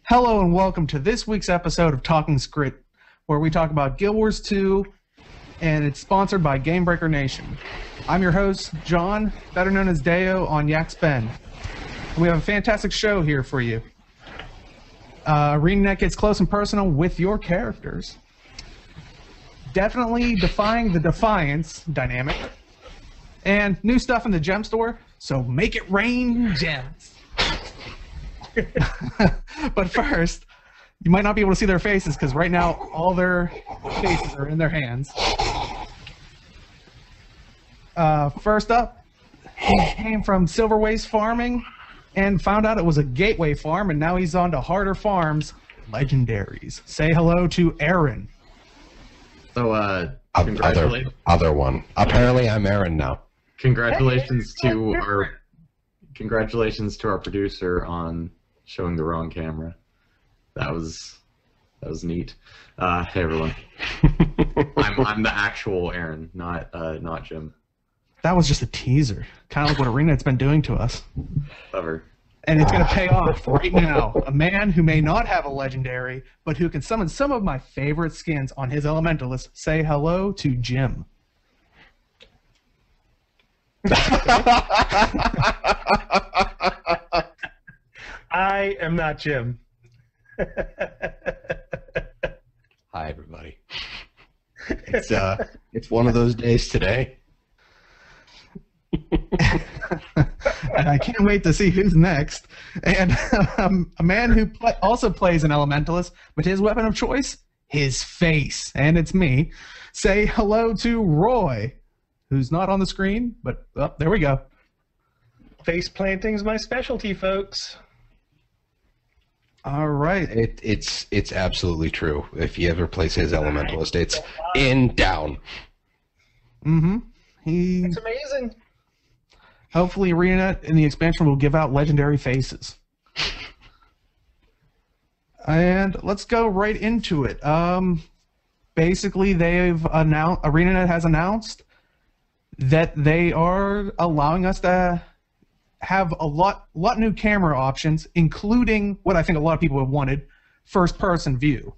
Hello and welcome to this week's episode of Talking Skritt, where we talk about Guild Wars 2, and it's sponsored by Gamebreaker Nation. I'm your host, John, better known as Deo on Yak's Bend. And we have a fantastic show here for you. ArenaNet gets close and personal with your characters. Definitely defying the Defiance dynamic. And new stuff in the gem store, so make it rain gems. But first, you might not be able to see their faces because right now all their faces are in their hands. First up, he came from Silver Waste Farming and found out it was a gateway farm, and now he's on to harder farms, legendaries. Say hello to Aaron. So, congratulations. Other one. Apparently, I'm Aaron now. Congratulations to our producer on showing the wrong camera. That was neat. Hey everyone. I'm the actual Aaron, not Jim. That was just a teaser, kind of like what ArenaNet's been doing to us. Clever. And it's going to pay off right now. A man who may not have a legendary, but who can summon some of my favorite skins on his Elementalist. Say hello to Jim. I am not Jim. Hi, everybody. It's one of those days today. And I can't wait to see who's next. And a man who also plays an Elementalist, but his weapon of choice, his face. And it's me. Say hello to Roy, who's not on the screen, but there we go. Face planting's my specialty, folks. All right. It's absolutely true. If he ever plays his Elementalist, it's in down. Mm-hmm. It's amazing. Hopefully ArenaNet in the expansion will give out legendary faces. And let's go right into it. Basically, ArenaNet has announced that they are allowing us to have a lot new camera options, including what I think a lot of people have wanted, first-person view.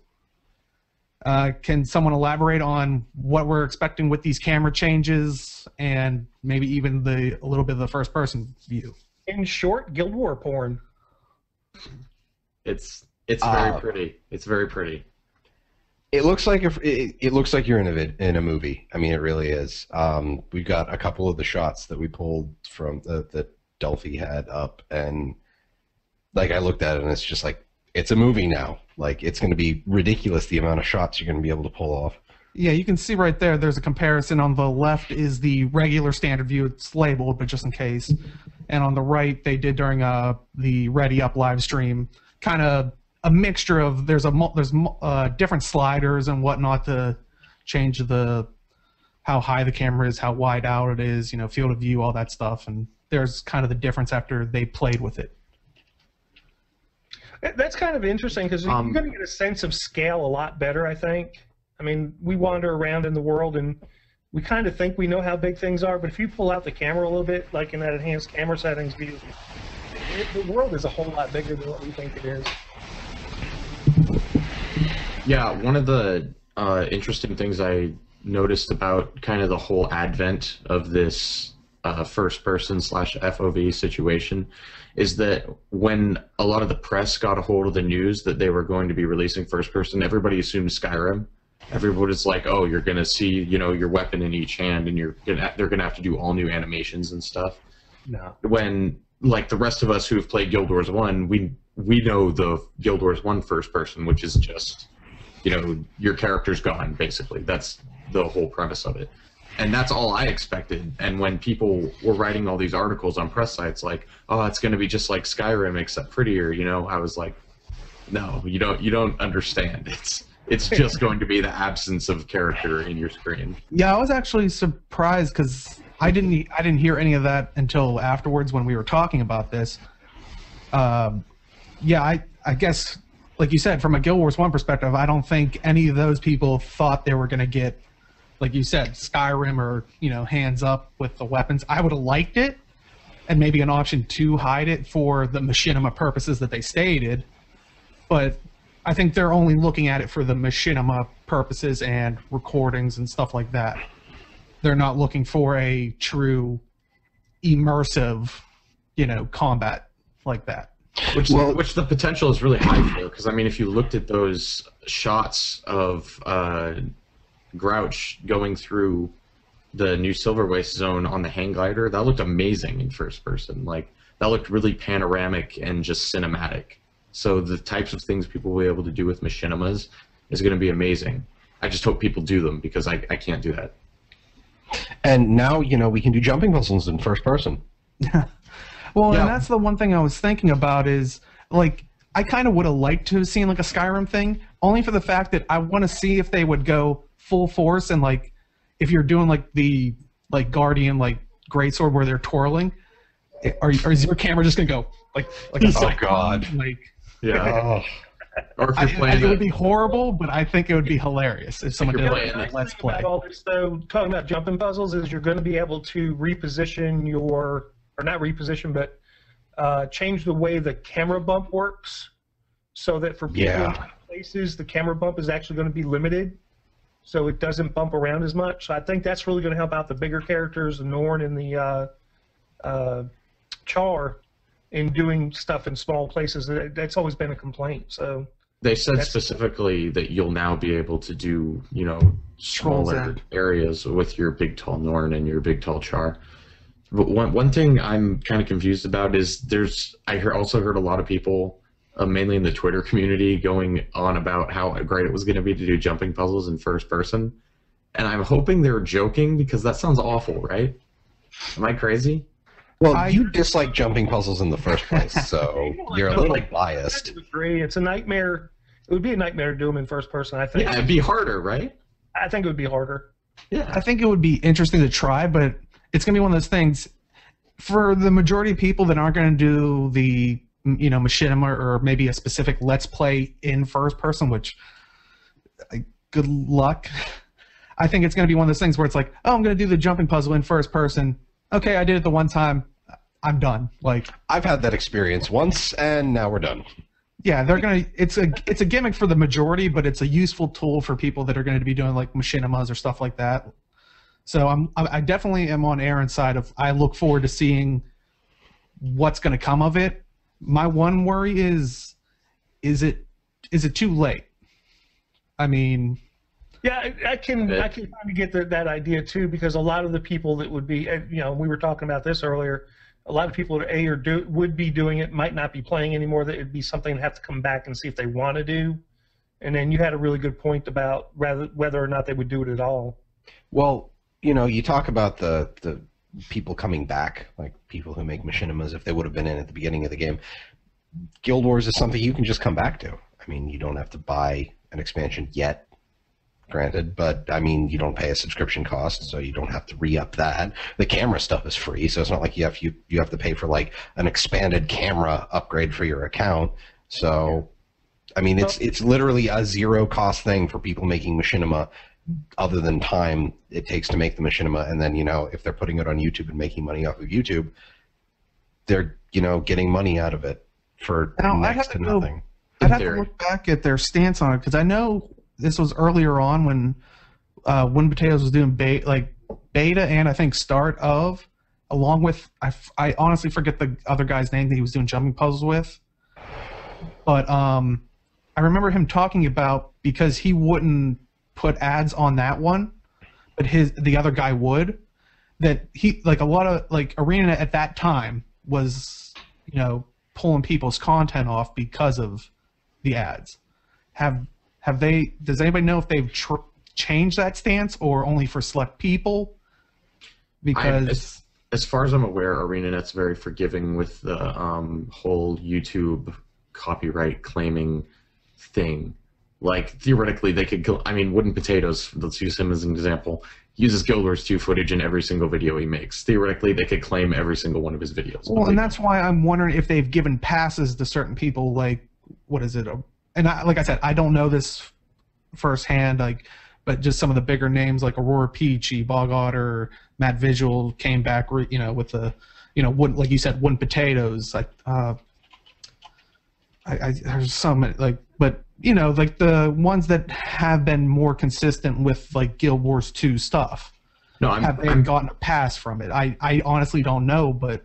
Can someone elaborate on what we're expecting with these camera changes and maybe even a little bit of the first-person view? In short, Guild War porn. It's very pretty. It's very pretty. It looks like it looks like you're in a movie. I mean, it really is. We've got a couple of the shots that we pulled from that Delphi had up, and like I looked at it, and it's just like it's a movie now. Like it's going to be ridiculous the amount of shots you're going to be able to pull off. Yeah, you can see right there. There's a comparison. On the left is the regular standard view. It's labeled, but just in case. And on the right, they did during the Ready Up live stream, kind of a mixture of there's different sliders and whatnot to change how high the camera is, how wide out it is, field of view, all that stuff. And there's kind of the difference after they played with it. That's kind of interesting because you're going to get a sense of scale a lot better, I think. I mean, we wander around in the world and we kind of think we know how big things are, but if you pull out the camera a little bit, like in that enhanced camera settings view, the world is a whole lot bigger than what we think it is. Yeah, one of the interesting things I noticed about kind of the whole advent of this first-person / FOV situation is that when a lot of the press got a hold of the news that they were going to be releasing first-person, everybody assumed Skyrim. Everybody's like, "Oh, you're gonna see, your weapon in each hand, and they're gonna have to do all new animations and stuff." No. When like the rest of us who have played Guild Wars 1, we know the Guild Wars 1 first-person, which is just, your character's gone basically. That's the whole premise of it. And that's all I expected. And when people were writing all these articles on press sites like, "Oh, it's going to be just like Skyrim except prettier," I was like, "No, you don't understand. It's just going to be the absence of character in your screen." Yeah, I was actually surprised because I didn't hear any of that until afterwards when we were talking about this. Yeah, I guess, like you said, from a Guild Wars 1 perspective, I don't think any of those people thought they were going to get, like you said, Skyrim or, hands up with the weapons. I would have liked it, and maybe an option to hide it for the machinima purposes that they stated. but I think they're only looking at it for the machinima purposes and recordings and stuff like that. They're not looking for a true immersive, combat like that. Which the potential is really high for, because I mean, if you looked at those shots of Grouch going through the new Silver Waste zone on the hang glider, that looked amazing in first person. Like, that looked really panoramic and just cinematic. So the types of things people will be able to do with machinimas is going to be amazing. I just hope people do them, because I can't do that. And now, we can do jumping puzzles in first person. Well, yeah. And that's the one thing I was thinking about is, like, I kind of would have liked to have seen, like, a Skyrim thing, only for the fact that I want to see if they would go full force and, like, if you're doing, like, the, like, Guardian, like, Greatsword where they're twirling, is your camera just going to go, like a cyclone? God. Like, yeah. Or if you're it would be horrible, but I think it would be hilarious if someone did it. Let's play. About all this, though, talking about jumping puzzles, is you're going to be able to reposition your, or not reposition, but change the way the camera bump works, so that for people in places, the camera bump is actually going to be limited, so it doesn't bump around as much. So I think that's really going to help out the bigger characters, the Norn and the Char, in doing stuff in small places. That's always been a complaint. So they said specifically that you'll now be able to do, smaller areas with your big tall Norn and your big tall Char. But one thing I'm kind of confused about is I also heard a lot of people, mainly in the Twitter community, going on about how great it was going to be to do jumping puzzles in first person, and I'm hoping they're joking, because that sounds awful, right? Am I crazy? Well, you dislike jumping puzzles in the first place, so you're a little biased. I agree. It's a nightmare. It would be a nightmare to do them in first person, I think. Yeah, it'd be harder, right? I think it would be harder. Yeah. I think it would be interesting to try, but it's going to be one of those things, for the majority of people that aren't going to do the, machinima or maybe a specific Let's Play in first person, which, good luck. I think it's going to be one of those things where it's like, oh, I'm going to do the jumping puzzle in first person. Okay, I did it the one time. I'm done. Like, I've had that experience once, and now we're done. Yeah, they're gonna. It's a gimmick for the majority, but it's a useful tool for people that are going to be doing like machinimas or stuff like that. So I definitely am on Aaron's side of, I look forward to seeing what's going to come of it. My one worry is it too late? I mean. Yeah, I can kind of get that idea too, because a lot of the people that would be, we were talking about this earlier, a lot of people that would be doing it might not be playing anymore. That it'd be something to have to come back and see if they want to do. And then you had a really good point about whether or not they would do it at all. Well, you talk about the people coming back, like people who make machinimas, if they would have been in at the beginning of the game. Guild Wars is something you can just come back to. I mean, you don't have to buy an expansion yet. Granted, but I mean, you don't pay a subscription cost, so you don't have to re-up that. The camera stuff is free, so it's not like you have to pay for like an expanded camera upgrade for your account. So, I mean, it's literally a zero-cost thing for people making machinima, other than time it takes to make the machinima, and then if they're putting it on YouTube and making money off of YouTube, they're getting money out of it for next to nothing. I'd have to look back at their stance on it, because I know this was earlier on when Potatoes was doing beta and I think start of, along with, I honestly forget the other guy's name that he was doing jumping puzzles with, but I remember him talking about, because he wouldn't put ads on that one, but the other guy would, that he, like, a lot of, like, Arena at that time was pulling people's content off because of the ads. Does anybody know if they've changed that stance, or only for select people? Because as far as I'm aware, ArenaNet's very forgiving with the whole YouTube copyright claiming thing. Like, theoretically, they could. Wooden Potatoes, let's use him as an example, uses Guild Wars 2 footage in every single video he makes. Theoretically, they could claim every single one of his videos. Well, and that's why I'm wondering if they've given passes to certain people, like, what is it? And like I said, I don't know this firsthand, but just some of the bigger names like Aurora Peachy, Bog Otter, Matt Visual came back, with the, like you said, Wooden Potatoes. I there's so many, like, but you know, like the ones that have been more consistent with like Guild Wars 2 stuff. No, Have they gotten a pass from it? I honestly don't know, but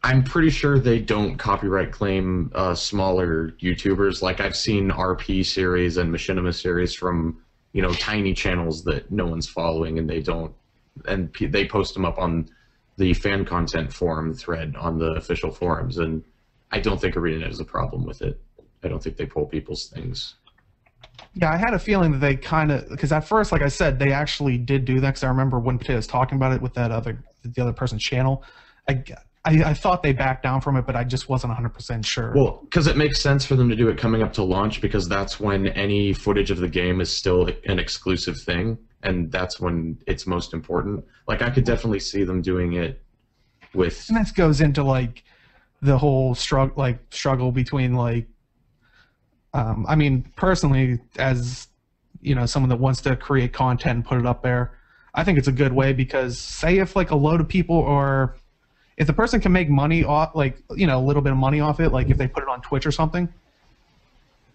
I'm pretty sure they don't copyright claim smaller YouTubers. Like I've seen RP series and Machinima series from, you know, tiny channels that no one's following, and they don't, and they post them up on the fan content forum thread on the official forums, and I don't think ArenaNet has a problem with it. I don't think they pull people's things. yeah, I had a feeling that they kind of, because at first, like I said, they actually did do that. Because I remember when Potato was talking about it with the other person's channel. I thought they backed down from it, but I just wasn't 100% sure. Well, because it makes sense for them to do it coming up to launch, because that's when any footage of the game is still an exclusive thing, and that's when it's most important. Like, I could definitely see them doing it with... And this goes into, like, the whole struggle between, like... I mean, personally, as, you know, someone that wants to create content and put it up there, I think it's a good way, because say if, like, a load of people or... If the person can make money off, like, you know, a little bit of money off it, like if they put it on Twitch or something,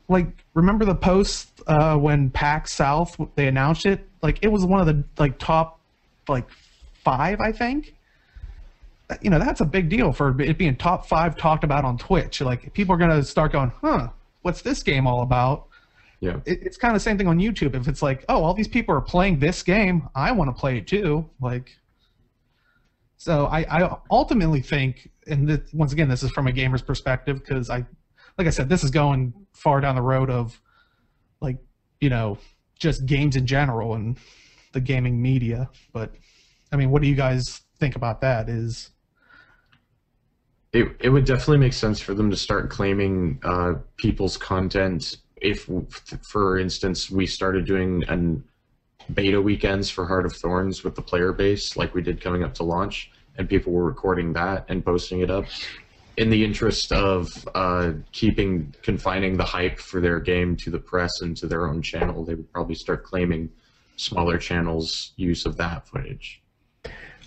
like, remember the post when PAX South, they announced it? Like, it was one of the, like, top, like, 5, I think? You know, that's a big deal for it being top 5 talked about on Twitch. Like, people are going to start going, huh, what's this game all about? Yeah. It's kind of the same thing on YouTube. If it's like, oh, all these people are playing this game, I want to play it too. Like... So I ultimately think, and once again, this is from a gamer's perspective, because like I said, this is going far down the road of, like, you know, just games in general and the gaming media. But I mean, what do you guys think about that? It would definitely make sense for them to start claiming people's content. If, for instance, we started doing beta weekends for Heart of Thorns with the player base, like we did coming up to launch, and people were recording that and posting it up. In the interest of confining the hype for their game to the press and to their own channel, they would probably start claiming smaller channels' use of that footage.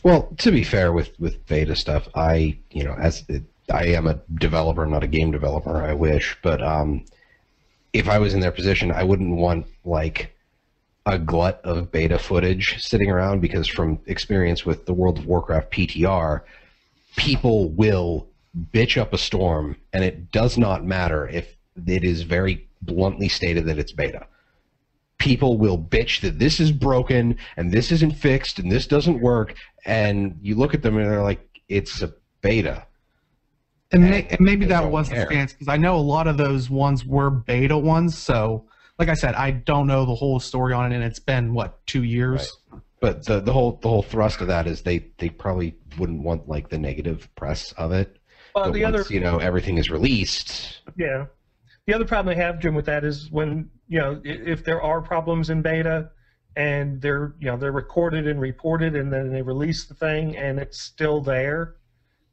Well, to be fair with beta stuff, I am a developer, not a game developer, I wish, but if I was in their position, I wouldn't want, like, a glut of beta footage sitting around, because from experience with the World of Warcraft PTR, people will bitch up a storm, and it does not matter if it is very bluntly stated that it's beta. People will bitch that this is broken, and this isn't fixed, and this doesn't work, and you look at them and they're like, it's a beta. And maybe that was the stance, because I know a lot of those ones were beta ones, so... Like I said, I don't know the whole story on it, and it's been, what, 2 years? Right. But the whole thrust of that is they probably wouldn't want, like, the negative press of it. Well, but once, you know, everything is released. Yeah. The other problem I have, Jim, with that is when, you know, if there are problems in beta and they're recorded and reported, and then they release the thing and it's still there,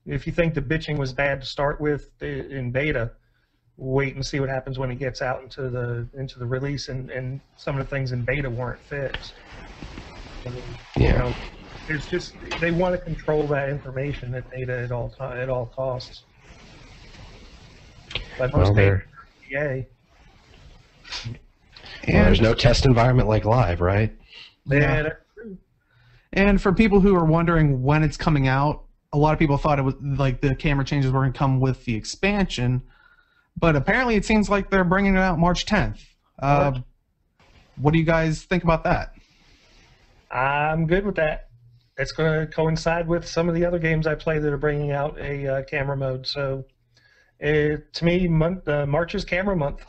if you think the bitching was bad to start with in beta, wait and see what happens when it gets out into the release, and some of the things in beta weren't fixed. And, yeah. You know, there's just, they want to control that information at beta at all costs. But most data, yay. Well, there's no test environment like live, right? Yeah. And for people who are wondering when it's coming out, a lot of people thought it was like the camera changes were going to come with the expansion. But apparently it seems like they're bringing it out March 10th. What do you guys think about that? I'm good with that. It's going to coincide with some of the other games I play that are bringing out a camera mode. So, to me, March is camera month.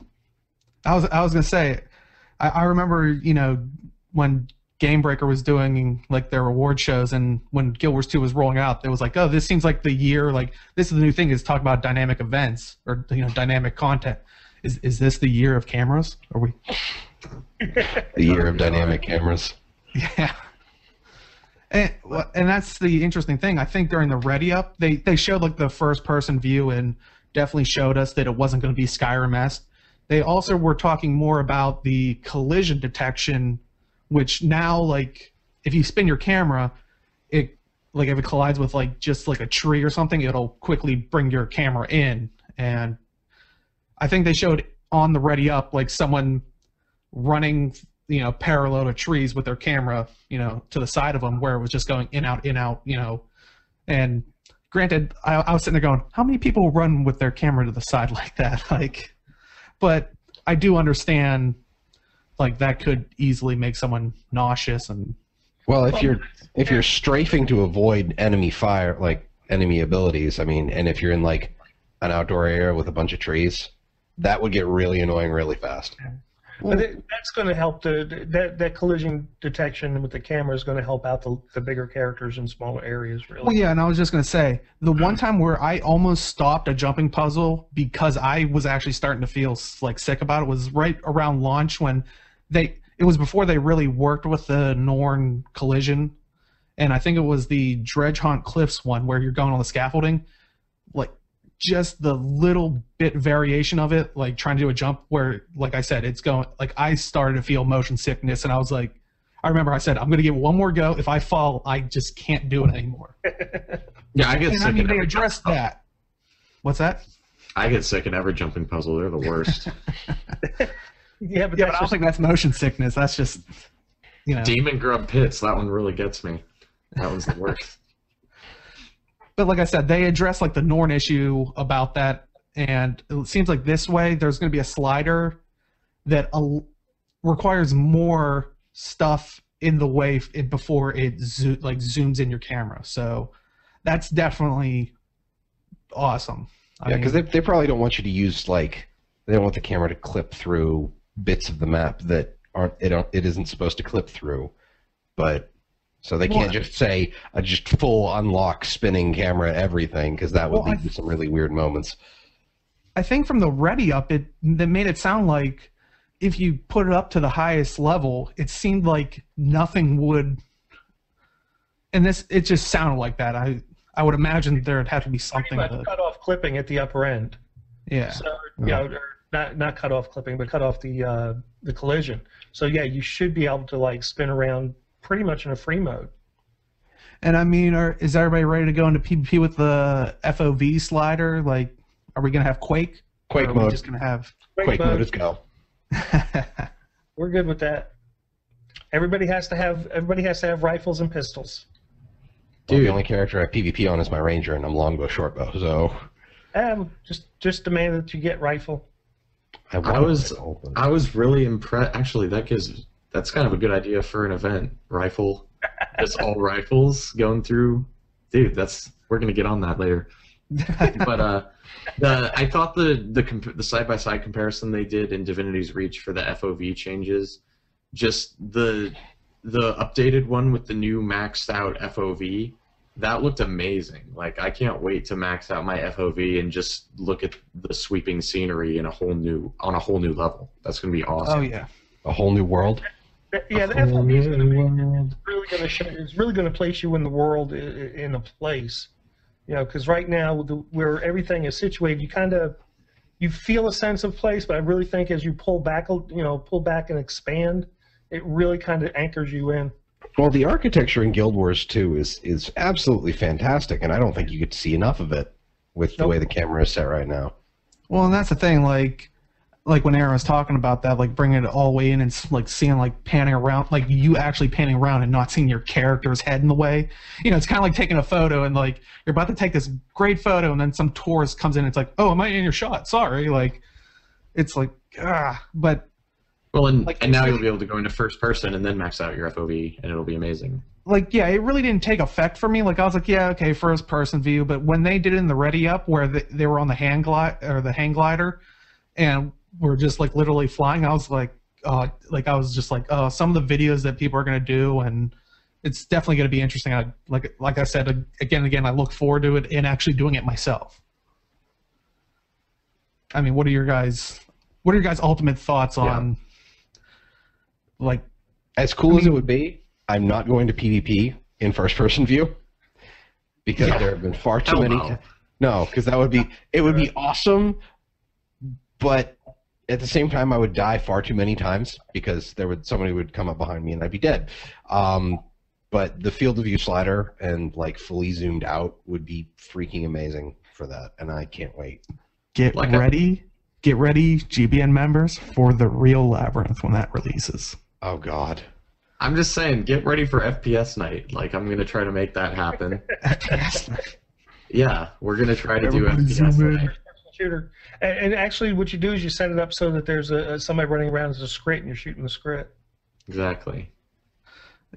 I was going to say, I remember, you know, when Game Breaker was doing like their award shows, and when Guild Wars 2 was rolling out, it was like, oh, this seems like the year, like this is the new thing, is talk about dynamic events or, you know, dynamic content. Is this the year of cameras? Are we? The year of dynamic cameras. Yeah. And that's the interesting thing. I think during the Ready Up, they showed like the first person view and definitely showed us that it wasn't going to be Skyrim-esque. They also were talking more about the collision detection, which now, like, if you spin your camera, it, like, if it collides with, like, just, like, a tree or something, it'll quickly bring your camera in. And I think they showed on the Ready Up like someone running, parallel to trees with their camera, to the side of them, where it was just going in out, and granted, I was sitting there going, how many people run with their camera to the side like that? Like, but I do understand, like, that could easily make someone nauseous. And well, if you're strafing to avoid enemy fire, like enemy abilities, I mean, and if you're in like an outdoor area with a bunch of trees, that would get really annoying really fast. But that's going to help that collision detection with the camera is going to help out the bigger characters in smaller areas, really. Well, yeah, and I was just going to say, the one time where I almost stopped a jumping puzzle because I was actually starting to feel like sick about it was right around launch when it was before they really worked with the Norn collision, and I think it was the Dredge Haunt Cliffs one where you're going on the scaffolding, like just the little bit variation of it, like trying to do a jump where, like I said, it's going, like I started to feel motion sickness, and I was like, I remember I said, I'm going to give it one more go. If I fall, I just can't do it anymore. Yeah, I get and sick. I mean, they addressed that. What's that? I get sick in every jumping puzzle. They're the worst. Yeah, but I don't think that's motion sickness. That's just, Demon Grub Pits. That one really gets me. That one's the worst. But like I said, they address like the Norn issue about that, and it seems like this way there's going to be a slider that requires more stuff in the way before it zooms in your camera. So that's definitely awesome. Yeah, because they probably don't want you to use they don't want the camera to clip through bits of the map that it isn't supposed to clip through, but. So they can't just say a just full unlock spinning camera everything, because that would lead to some really weird moments. I think from the Ready Up, they made it sound like if you put it up to the highest level, it seemed like nothing would. And it just sounded like that. I would imagine there'd have to be something. Cut off clipping at the upper end. Yeah. So not cut off clipping, but cut off the collision. So yeah, you should be able to spin around pretty much in a free mode. And I mean, is everybody ready to go into PvP with the FOV slider? Like, are we gonna have Quake? Quake or are mode. we just gonna have Quake mode is go. We're good with that. Everybody has to have rifles and pistols. Well, the only character I have PvP on is my ranger, and I'm longbow shortbow. So just demand that you get rifle. I was really impressed. Actually, that's kind of a good idea for an event. Rifle, just all rifles going through. Dude, we're gonna get on that later. But I thought the side-by-side comparison they did in Divinity's Reach for the FOV changes, just the updated one with the new maxed out FOV, that looked amazing. Like, I can't wait to max out my FOV and just look at the sweeping scenery on a whole new level. That's gonna be awesome. Oh yeah, a whole new world. Yeah, the FOV is really going to place you in the world in a place, because right now where everything is situated, you feel a sense of place, but I really think as you pull back and expand, it really kind of anchors you in. Well, the architecture in Guild Wars 2 is absolutely fantastic, and I don't think you get to see enough of it with the way the camera is set right now. Well, and that's the thing, like when Aaron was talking about that, like bringing it all the way in and seeing panning around, like you actually panning around and not seeing your character's head in the way. It's kind of like taking a photo and you're about to take this great photo and then some tourist comes in and it's like, oh, am I in your shot? Sorry. It's but. Well, and now you'll be able to go into first person and then max out your FOV and it'll be amazing. It really didn't take effect for me. I was like, yeah, okay, first person view. But when they did it in the Ready Up where they were on the hang glider and we're just literally flying, I was some of the videos that people are going to do, and it's definitely going to be interesting. Like I said again, I look forward to it and actually doing it myself. I mean, what are your guys' ultimate thoughts on as cool as it would be? I'm not going to PvP in first person view because there have been far too many. No, because it would be awesome, but at the same time, I would die far too many times because somebody would come up behind me and I'd be dead. But the field of view slider and fully zoomed out would be freaking amazing for that, and I can't wait. Get ready get ready, GBN members, for the real Labyrinth when that releases. Oh God. I'm just saying, get ready for FPS night. Like, I'm gonna try to make that happen. FPS night. Yeah, we're gonna try to Everybody do FPS zoom in. night. Shooter. And actually, what you do is you set it up so that there's somebody running around as a Skritt, and you're shooting the Skritt. Exactly.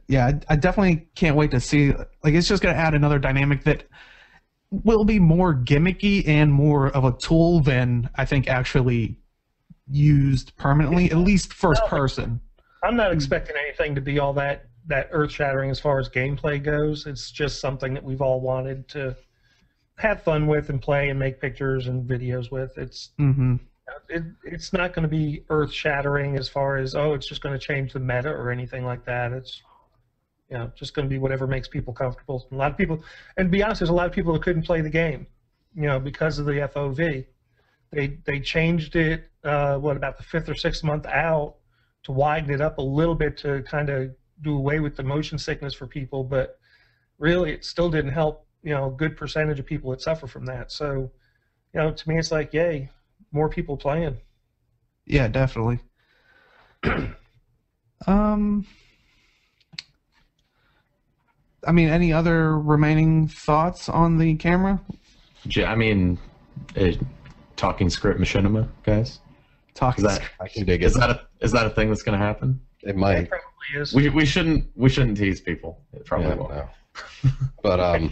Yeah, I definitely can't wait to see. Like, it's just going to add another dynamic that will be more gimmicky and more of a tool than I think actually used permanently, at least first person. I'm not expecting anything to be all that earth-shattering as far as gameplay goes. It's just something that we've all wanted to have fun with and play and make pictures and videos with. It's not going to be earth-shattering as far as, oh, it's just going to change the meta or anything like that. It's just going to be whatever makes people comfortable. A lot of people, and to be honest, there's a lot of people that couldn't play the game, because of the FOV. They changed it, about the 5th or 6th month out to widen it up a little bit to kind of do away with the motion sickness for people, but really it still didn't help, a good percentage of people that suffer from that. So, to me it's like, yay, more people playing. Yeah, definitely. I mean, any other remaining thoughts on the camera? I mean, talking Skritt machinima, guys. Talking. I can dig it. Is that a thing that's going to happen? It might. It probably is. We shouldn't tease people. It probably won't. No. But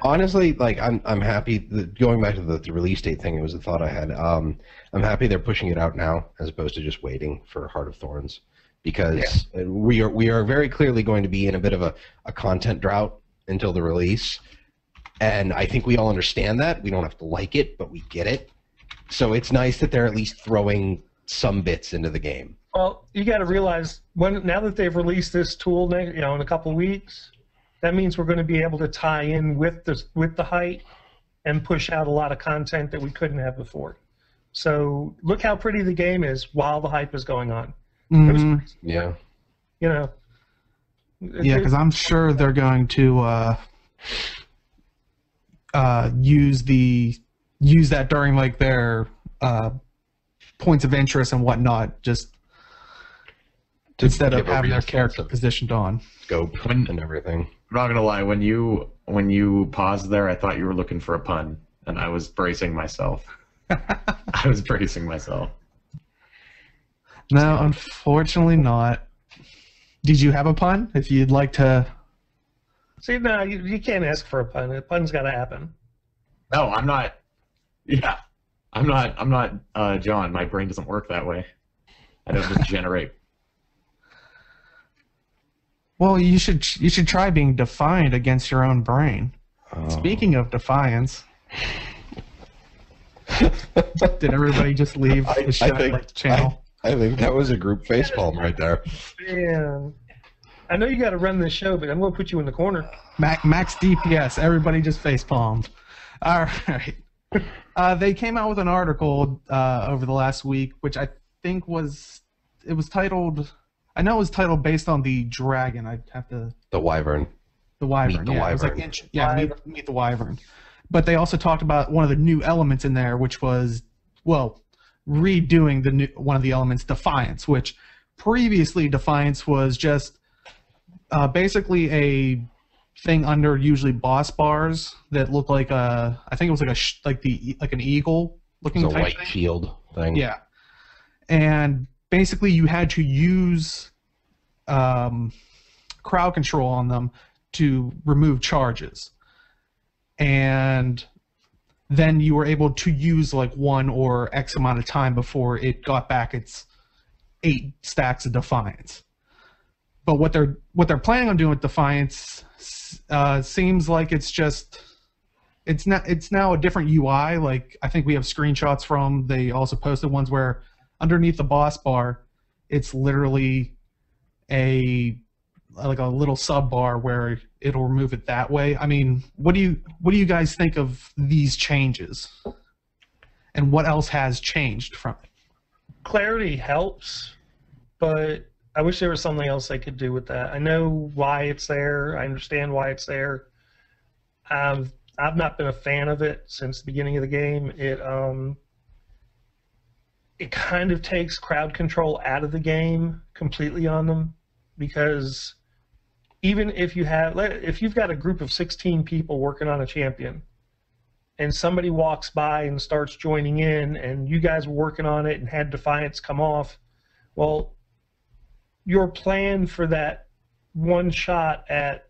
honestly, like I'm happy. Going back to the release date thing, it was a thought I had. I'm happy they're pushing it out now as opposed to just waiting for Heart of Thorns, because we are very clearly going to be in a bit of a content drought until the release, and I think we all understand that. We don't have to like it, but we get it. So it's nice that they're at least throwing some bits into the game. Well, you got to realize now that they've released this tool, in a couple of weeks, that means we're going to be able to tie in with the height and push out a lot of content that we couldn't have before. So look how pretty the game is while the hype is going on. Yeah. Yeah, because I'm sure they're going to use that during like their points of interest and whatnot, just instead of having their character positioned on scope and everything. I'm not gonna lie, when you paused there, I thought you were looking for a pun, and I was bracing myself. No, unfortunately not. Did you have a pun? If you'd like to. See, no, you can't ask for a pun. A pun's got to happen. No, I'm not. Yeah, I'm not. John, my brain doesn't work that way. I don't just generate. Well, you should try being defiant against your own brain. Speaking of defiance, did everybody just leave the show channel? I think that was a group facepalm right there. Man, I know you got to run this show, but I'm going to put you in the corner. Max DPS. Everybody just facepalmed. All right. They came out with an article over the last week, which I think was titled. I know it was titled based on the dragon. I'd have to. The wyvern. The wyvern. Meet the wyvern. It was like meet the wyvern. But they also talked about one of the new elements in there, which was, well, redoing one of the elements, Defiance, which previously Defiance was just basically a thing under usually boss bars that looked like I think it was like an eagle looking It's a type white thing. shield thing. Yeah, and basically you had to use crowd control on them to remove charges, and then you were able to use like one or X amount of time before it got back its 8 stacks of Defiance. But what they're planning on doing with Defiance seems like it's now a different UI. Like I think we have screenshots from. They also posted ones where underneath the boss bar, it's literally a little sub bar where it'll remove it that way. I mean, what do you guys think of these changes? And what else has changed from it? Clarity helps, but I wish there was something else they could do with that. I know why it's there. I understand why it's there. I've not been a fan of it since the beginning of the game. it kind of takes crowd control out of the game completely on them, because even if you've got a group of 16 people working on a champion, and somebody walks by and starts joining in, and you guys were working on it and had Defiance come off, well, your plan for that one shot at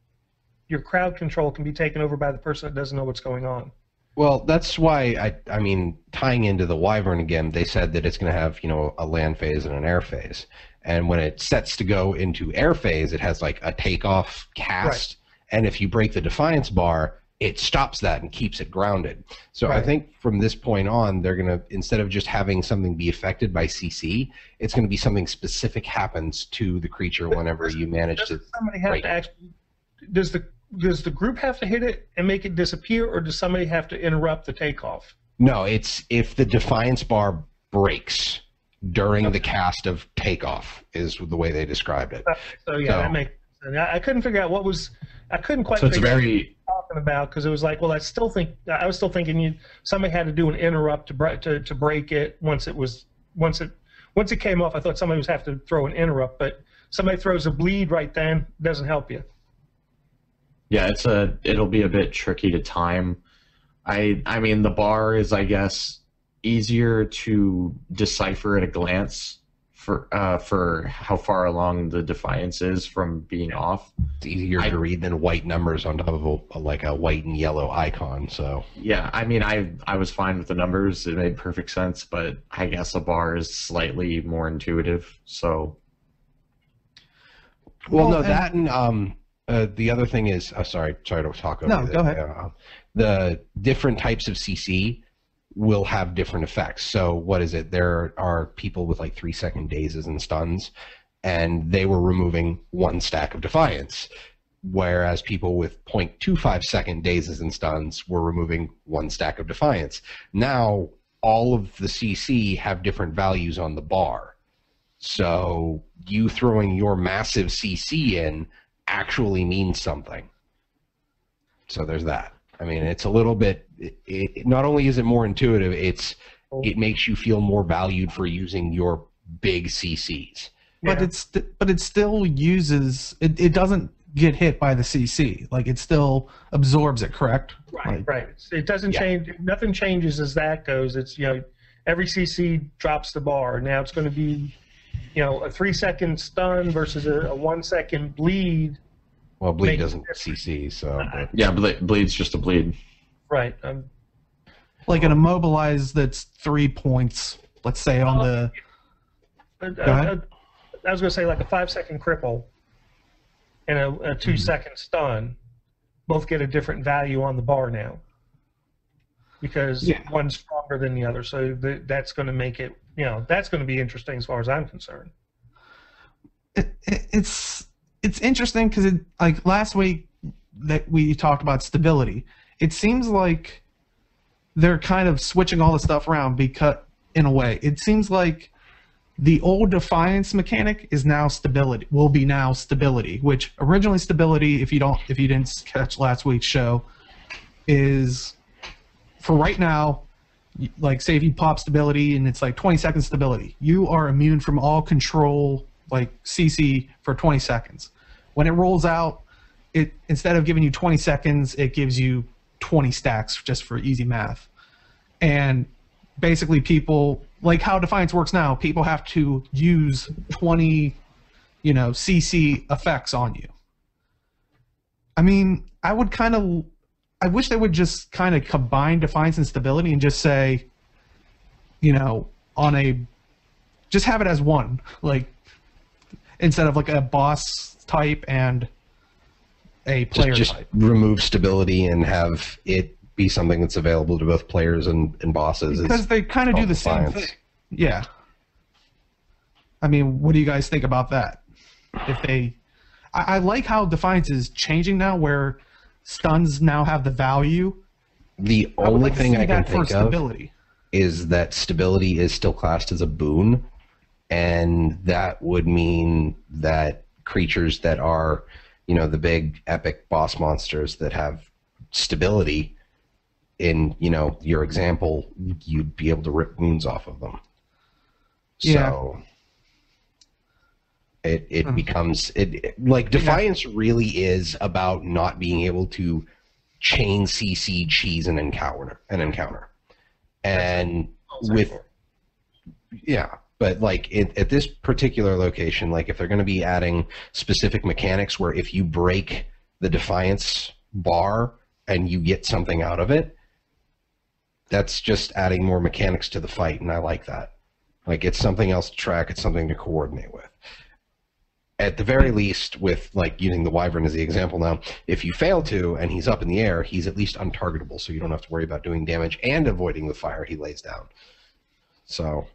your crowd control can be taken over by the person that doesn't know what's going on. Well, that's why I mean, tying into the Wyvern again, they said that it's going to have, a land phase and an air phase. And when it sets to go into air phase, it has like a takeoff cast. Right. And if you break the Defiance bar, it stops that and keeps it grounded. So right. I think from this point on, they're going to, instead of just having something be affected by CC, it's going to be something specific happens to the creature whenever you manage to. Somebody have to actually, does the group have to hit it and make it disappear, or does somebody have to interrupt the takeoff? No, it's if the Defiance bar breaks during the cast of takeoff is the way they described it. That makes sense. I couldn't figure out I couldn't quite figure out what you were talking about, because it was like, well, I was still thinking somebody had to do an interrupt to break it once it came off. I thought somebody was have to throw an interrupt, but somebody throws a bleed right then, doesn't help you. Yeah, it'll be a bit tricky to time. I mean, the bar is, I guess, easier to decipher at a glance for how far along the Defiance is from being off. It's easier to read than white numbers on top of a white and yellow icon. So yeah, I mean, I was fine with the numbers; it made perfect sense. But I guess a bar is slightly more intuitive. So, that and the other thing is, sorry to talk over you. No, go ahead. The different types of CC will have different effects. So what is it? There are people with like 3-second dazes and stuns, and they were removing 1 stack of Defiance, whereas people with 0.25-second dazes and stuns were removing 1 stack of Defiance. Now all of the CC have different values on the bar. So you throwing your massive CC in actually means something. So there's that. I mean, it's a little bit. It not only is it more intuitive, it makes you feel more valued for using your big CCs. But it still uses. It doesn't get hit by the CC. Like, it still absorbs it. Correct. Right. Right. It doesn't change. Nothing changes as that goes. It's every CC drops the bar. Now it's going to be a 3-second stun versus a 1-second bleed. Well, bleed doesn't CC, so. But. Yeah, bleed's just a bleed. Right. Like an immobilize that's 3 points, let's say, on the. Go ahead. I was going to say like a 5-second cripple and a 2-second stun both get a different value on the bar now, because one's stronger than the other. So that's going to make it, that's going to be interesting as far as I'm concerned. It's interesting because like last week that we talked about stability, it seems like they're kind of switching all the stuff around, because in a way it seems like the old Defiance mechanic is now stability, will be now stability, which originally stability, if you didn't catch last week's show, is for right now, like say if you pop stability and it's like 20-second stability, you are immune from all control, like CC, for 20 seconds. When it rolls out, it instead of giving you 20 seconds, it gives you 20 stacks, just for easy math. And basically people, like how Defiance works now, people have to use 20, CC effects on you. I mean, I wish they would just kind of combine Defiance and stability and just say, just have it as one, like, instead of like a boss type and a player just type. Remove stability and have it be something that's available to both players and bosses. Because they kind of do the same thing. Yeah. I mean, what do you guys think about that? I like how Defiance is changing now, where stuns now have the value. The only thing I can think of is that stability is still classed as a boon, and that would mean that creatures that are, the big epic boss monsters that have stability, in, your example, you'd be able to rip wounds off of them. So it becomes like Defiance really is about not being able to chain CC cheese an encounter. And with but like at this particular location, like if they're going to be adding specific mechanics where if you break the Defiance bar and you get something out of it, that's just adding more mechanics to the fight, and I like that. Like it's something else to track, it's something to coordinate with. At the very least, with like using the Wyvern as the example now, if you fail to and he's up in the air, he's at least untargetable, so you don't have to worry about doing damage and avoiding the fire he lays down. So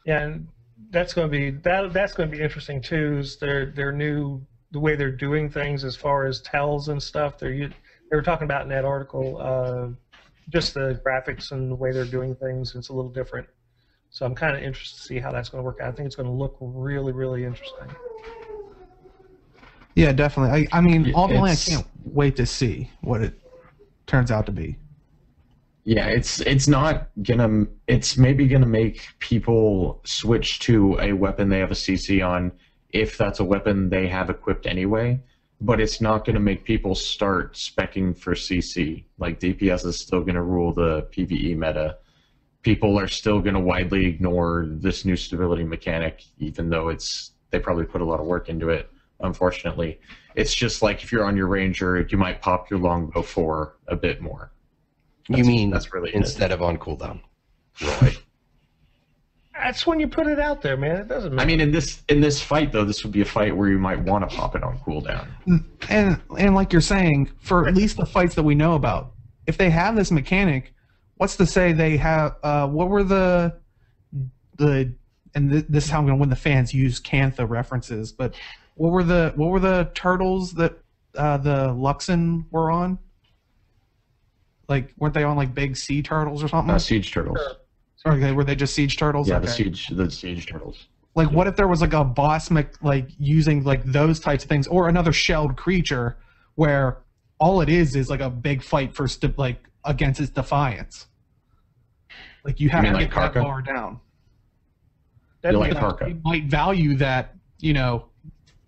yeah, and that's going to be that's going to be interesting too. Is their new the way they're doing things as far as tells and stuff. They were talking about in that article just the graphics and the way they're doing things. It's a little different. So I'm kind of interested to see how that's going to work out. I think it's going to look really, really interesting. Yeah, definitely. I mean, ultimately, I can't wait to see what it turns out to be. Yeah, it's not gonna. It's maybe gonna make people switch to a weapon they have a CC on if that's a weapon they have equipped anyway. But it's not gonna make people start speccing for CC. Like DPS is still gonna rule the PvE meta. People are still gonna widely ignore this new stability mechanic, even though they probably put a lot of work into it. Unfortunately, it's just like if you're on your ranger, you might pop your longbow for a bit more. you mean that's really instead of on cooldown? Right. That's when you put it out there, man. It doesn't matter. I mean, in this fight though, this would be a fight where you might want to pop it on cooldown. And like you're saying, for at least the fights that we know about, if they have this mechanic, what's to say they have? What were the and this is how I'm going to win the fans use Cantha references, but what were the turtles that the Luxon were on? Like, weren't they on like big sea turtles or something? Siege turtles. Or were they just siege turtles? Yeah, Okay. the siege turtles. Like, what if there was like a boss like using like those types of things, or another shelled creature where all it is like a big fight for like against its Defiance. Like you have to like get that Karka? bar down. You like Karka? You might value that,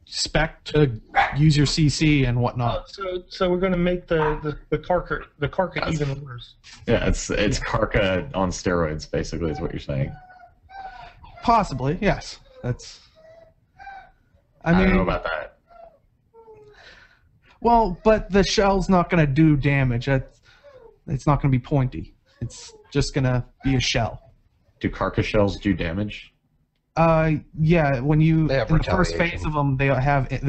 spec to use your CC and whatnot. So we're going to make the Karka even worse. Yeah, it's Karka on steroids, basically, is what you're saying. Possibly, yes. That's. I don't know about that. Well, but the shell's not going to do damage. It's not going to be pointy. It's just going to be a shell. Do Karka shells do damage? Yeah. When you They have in the first retaliation. phase of them, they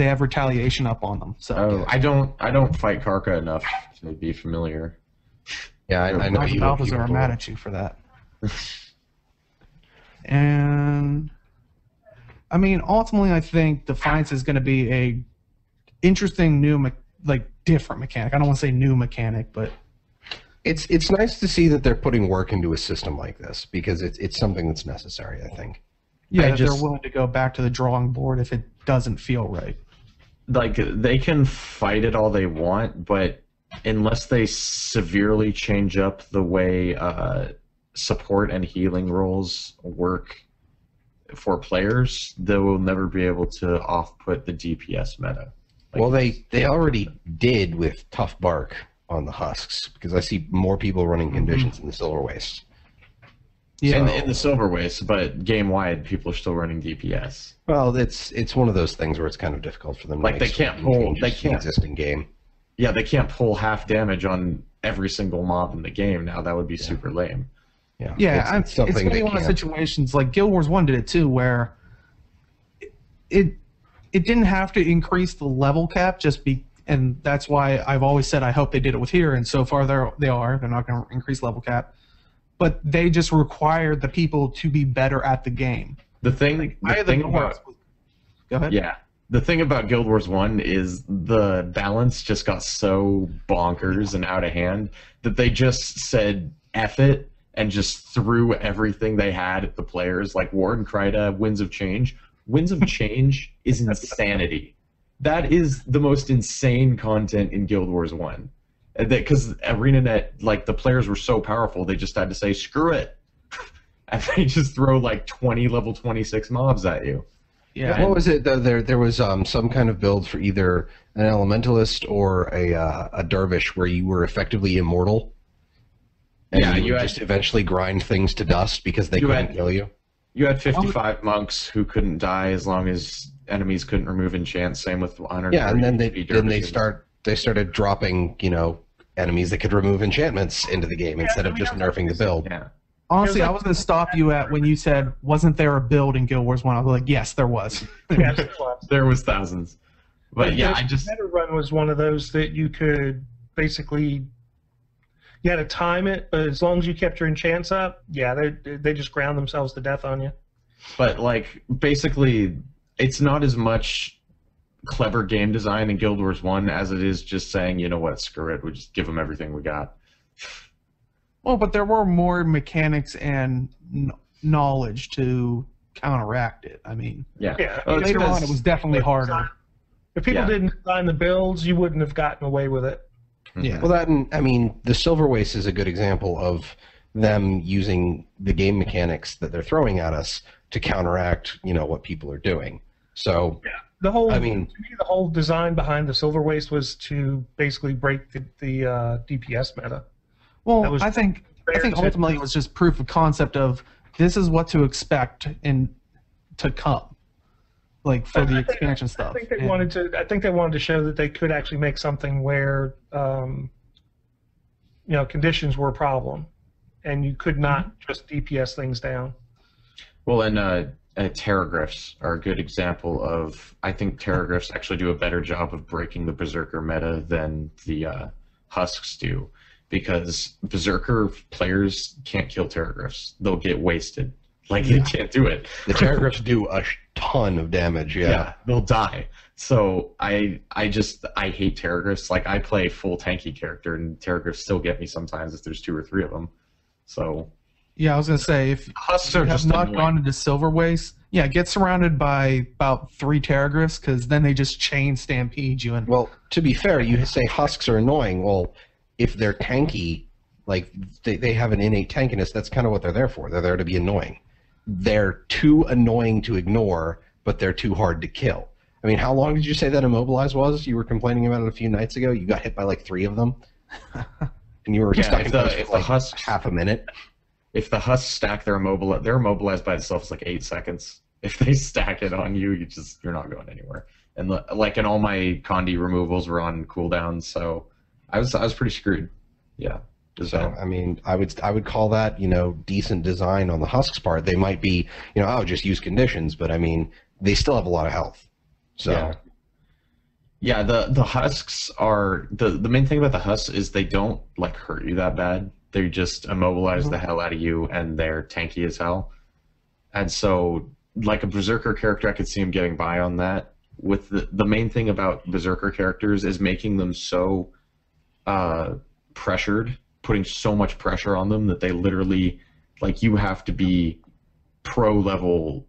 have retaliation up on them. So Oh, I don't fight Karka enough to be familiar. Yeah, I know my you. Balthazar are mad at you for that. And I mean, ultimately, I think Defiance is going to be a interesting new, different mechanic. I don't want to say new mechanic, but It's nice to see that they're putting work into a system like this because it's something that's necessary, I think. yeah, they're willing to go back to the drawing board if it doesn't feel right. Like, they can fight it all they want, but unless they severely change up the way support and healing roles work for players, they will never be able to off-put the DPS meta. Well, they already did with Tough Bark on the Husks because I see more people running conditions in the Silver Waste. Yeah, In the Silver Waste, but game-wide, people are still running DPS. Well, it's one of those things where it's kind of difficult for them. Like, to they make can't sweeping pull- changes they to the can't- existing game. Yeah, they can't pull half damage on every single mob in the game now. That would be super lame. yeah. It's something going to they be one of the can't. situations like Guild Wars 1 did it too, where it didn't have to increase the level cap and that's why I've always said I hope they did it with here, and so far they are. They're not going to increase level cap, but they just required the people to be better at the game. The thing about Go ahead. yeah, the thing about Guild Wars 1 is the balance just got so bonkers and out of hand that they just said F it and just threw everything they had at the players, like Ward and Kryta, Winds of Change. Winds of Change is insanity. That is the most insane content in Guild Wars 1. Because ArenaNet, like, the players were so powerful, they just had to say, screw it. and they just throw like 20 level 26 mobs at you. Yeah. What was it? There was some kind of build for either an elementalist or a dervish where you were effectively immortal. And Yeah, you would just eventually grind things to dust because they couldn't kill you. You had 55 monks who couldn't die as long as enemies couldn't remove enchants. Same with 100. Yeah, and then they started dropping, you know, enemies that could remove enchantments into the game instead of just nerfing the build. Yeah. Honestly, I was going to stop you at when you said, wasn't there a build in Guild Wars 1? I was like, yes, there was. Yes, there was. There was thousands. But yeah, the meta run was one of those that you could basically, you had to time it, but as long as you kept your enchants up, yeah, they just ground themselves to death on you. But like, basically, it's not as much clever game design in Guild Wars 1 as it is just saying, you know what, screw it, we just give them everything we got. Well, but there were more mechanics and knowledge to counteract it. I mean, Yeah. Later on, it was definitely harder. If people didn't design the builds, you wouldn't have gotten away with it. Yeah. Well, I mean, the Silver Waste is a good example of them using the game mechanics that they're throwing at us to counteract, you know, what people are doing. So, The whole, I mean, to me, the whole design behind the Silver Waste was to basically break the DPS meta. Well, I think ultimately it was just proof of concept of this is what to expect to come, like for the expansion stuff. I think they wanted to show that they could actually make something where you know, conditions were a problem, and you could not just DPS things down. Well, and Terragriffs are a good example of. I think Terragriffs actually do a better job of breaking the Berserker meta than the Husks do, because Berserker players can't kill Terragriffs; they'll get wasted. Like they can't do it. The Terragriffs do a ton of damage. Yeah, they'll die. So I hate Terragriffs. Like I play full tanky character, and Terragriffs still get me sometimes if there's 2 or 3 of them. So. Yeah, I was gonna say if Husks you are have just not annoying. gone into Silver Waste, get surrounded by about 3 Terragriffs, because then they just chain stampede you. And well, to be fair, you say Husks are annoying. Well, if they're tanky, like they have an innate tankiness, that's kind of what they're there for. They're there to be annoying. They're too annoying to ignore, but they're too hard to kill. I mean, how long did you say that Immobilize was? You were complaining about it a few nights ago. You got hit by like 3 of them, and you were stuck in place for like half a minute. If the Husks stack, they're immobilized by themselves like 8 seconds. If they stack it on you, you're not going anywhere. And like, and all my Condi removals were on cooldowns, so I was pretty screwed. Yeah. So I mean, I would call that, you know, decent design on the Husks part. They might be, you know, just use conditions, but I mean, they still have a lot of health. So yeah, the Husks are the main thing about the Husks is they don't like hurt you that bad. They just immobilize the hell out of you, and they're tanky as hell. And so, like a Berserker character, I could see him getting by on that. With the main thing about Berserker characters is making them so pressured, putting so much pressure on them that they literally, like, you have to be pro level,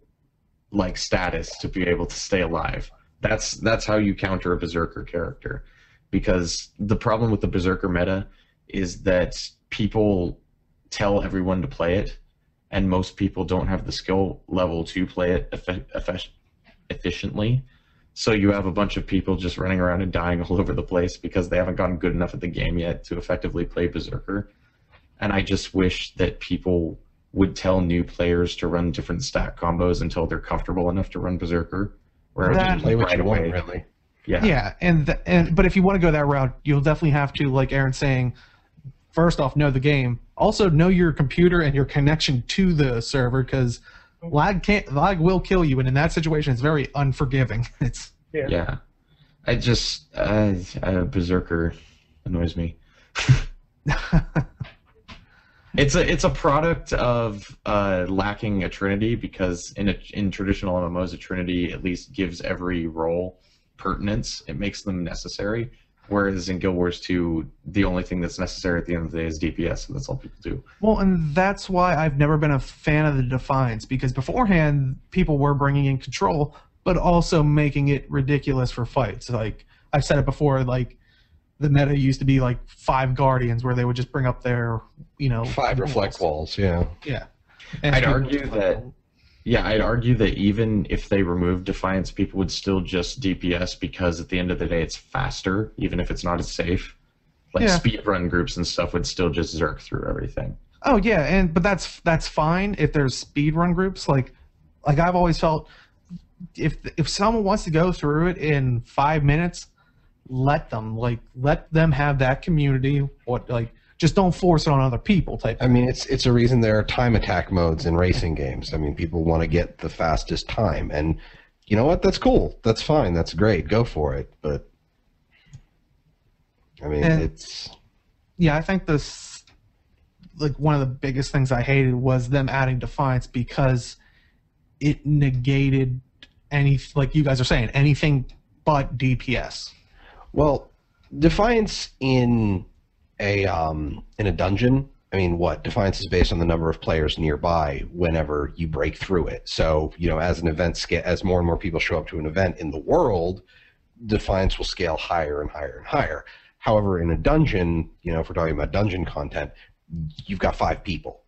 like, status to be able to stay alive. That's how you counter a Berserker character, because the problem with the Berserker meta is that people tell everyone to play it, and most people don't have the skill level to play it efficiently. So you have a bunch of people just running around and dying all over the place because they haven't gotten good enough at the game yet to effectively play Berserker. And I just wish that people would tell new players to run different stat combos until they're comfortable enough to run Berserker. Where That- play what right you want, away. really. Yeah. but if you want to go that route, you'll definitely have to, like Aaron's saying, first off, know the game. Also, know your computer and your connection to the server, because lag will kill you, and in that situation, it's very unforgiving. It's Yeah. I just Berserker annoys me. It's a product of lacking a trinity, because in traditional MMOs, a trinity at least gives every role pertinence. It makes them necessary. Whereas in Guild Wars 2, the only thing that's necessary at the end of the day is DPS, and that's all people do. well, and that's why I've never been a fan of the Defiance, because beforehand people were bringing in control, but also making it ridiculous for fights. Like I've said it before, like the meta used to be like 5 Guardians, where they would just bring up their, 5 reflect walls, yeah. Yeah. And I'd people argue just that. Yeah, I'd argue that even if they removed Defiance, people would still just DPS because at the end of the day, it's faster, even if it's not as safe. Like Yeah. speedrun groups and stuff would still just zerk through everything. Oh yeah, but that's fine if there's speedrun groups. Like I've always felt, if someone wants to go through it in 5 minutes, let them have that community. Just don't force it on other people type. I mean, it's a reason there are time attack modes in racing games. I mean, people want to get the fastest time, and you know what? That's cool. That's fine. That's great. Go for it. But I mean, it's yeah. I think this, like, one of the biggest things I hated was them adding Defiance because it negated like you guys are saying, anything but DPS. well, Defiance in a dungeon. I mean, what Defiance is based on the number of players nearby whenever you break through it. So, you know, as an event as more and more people show up to an event in the world, Defiance will scale higher and higher and higher. However, in a dungeon, you know, if we're talking about dungeon content, you've got 5 people.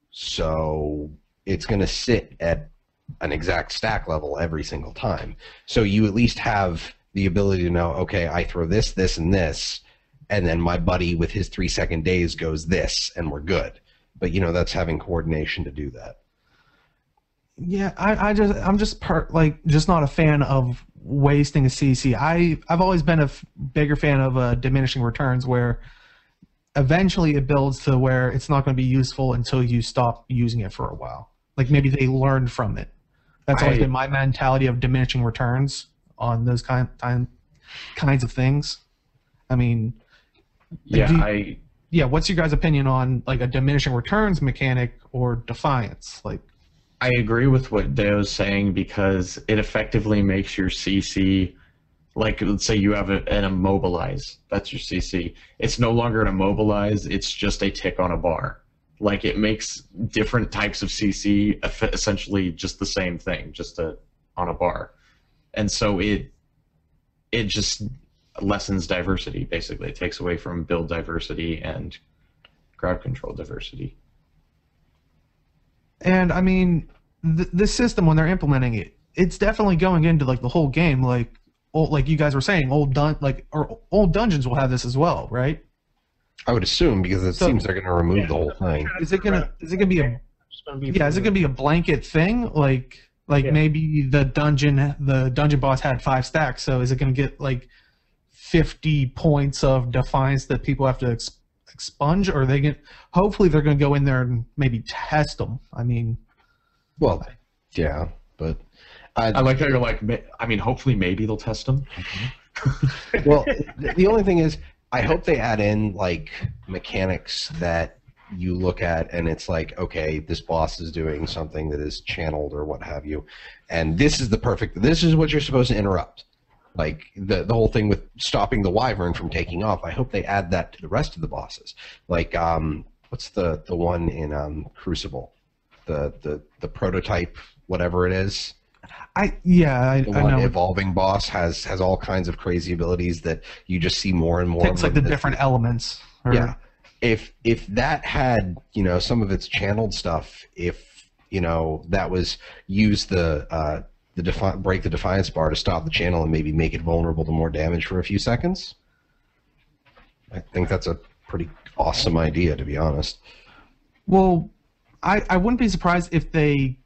So it's going to sit at an exact stack level every single time. So you at least have the ability to know, okay, I throw this, this, and this, and then my buddy with his 3-second days goes this, and we're good. But, you know, that's having coordination to do that. Yeah, I'm just not a fan of wasting a CC. I've always been a bigger fan of diminishing returns, where eventually it builds to where it's not going to be useful until you stop using it for a while. Like maybe they learned from it. That's always been my mentality of diminishing returns on those kinds of things. I mean, what's your guys' opinion on like a diminishing returns mechanic or Defiance? Like, I agree with what Deo's saying because it effectively makes your CC, like let's say you have an immobilize, that's your CC. It's no longer an immobilize, it's just a tick on a bar. Like it makes different types of CC essentially just the same thing, just on a bar. And so it just lessens diversity, basically. It takes away from build diversity and crowd control diversity. And I mean, this system, when they're implementing it, it's definitely going into like the whole game. Like you guys were saying, old dungeons will have this as well, right? I would assume, because it seems they're going to remove the whole thing. Is it gonna be a blanket thing? Maybe the dungeon boss had 5 stacks, so is it gonna get like 50 points of Defiance that people have to expunge, or hopefully they're gonna go in there and maybe test them. I mean, well, yeah, but I like how you're like, I mean, hopefully maybe they'll test them. Well, the only thing is, I hope they add in like mechanics that you look at and it's like, okay, this boss is doing something that is channeled or what have you, and this is what you're supposed to interrupt. Like the whole thing with stopping the wyvern from taking off. I hope they add that to the rest of the bosses. Like what's the one in Crucible, the prototype, whatever it is. The one evolving boss has all kinds of crazy abilities that you just see more and more. It's like the different elements. Yeah. If that had, you know, some of its channeled stuff, if, you know, that was use break the Defiance bar to stop the channel and maybe make it vulnerable to more damage for a few seconds, I think that's a pretty awesome idea, to be honest. Well, I wouldn't be surprised if they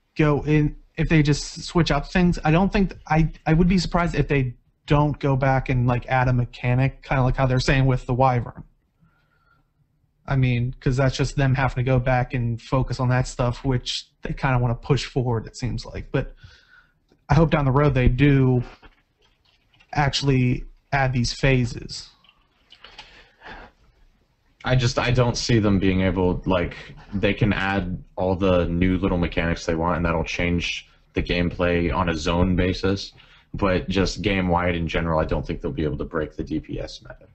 if they just switch up things. I don't think I would be surprised if they don't go back and like add a mechanic, kind of like how they're saying with the wyvern. I mean, because that's just them having to go back and focus on that stuff, which they kind of want to push forward, it seems like. But I hope down the road they do actually add these phases. I don't see them being able, like, they can add all the new little mechanics they want, and that'll change the gameplay on a zone basis. But just game-wide in general, I don't think they'll be able to break the DPS meta.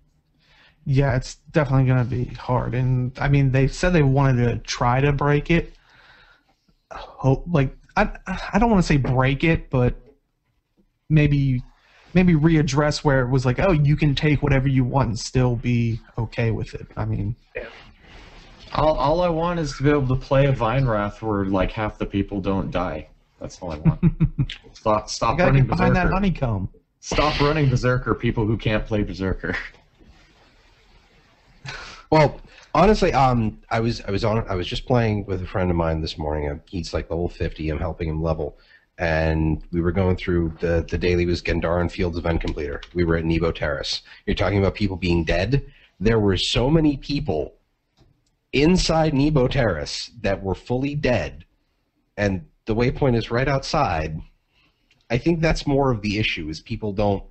Yeah, it's definitely going to be hard. And, I mean, they said they wanted to try to break it. I don't want to say break it, but maybe readdress where it was like, oh, you can take whatever you want and still be okay with it. I mean, yeah. All I want is to be able to play a Vine Wrath where like half the people don't die. That's all I want. Stop You gotta running get behind that Berserker. honeycomb. Stop running Berserker, people who can't play Berserker. Well, honestly, I was just playing with a friend of mine this morning. He's like level 50. I'm helping him level, and we were going through the daily was Gendaran Fields Event Completer. We were at Nebo Terrace. You're talking about people being dead. There were so many people inside Nebo Terrace that were fully dead, and the waypoint is right outside. I think that's more of the issue, is people don't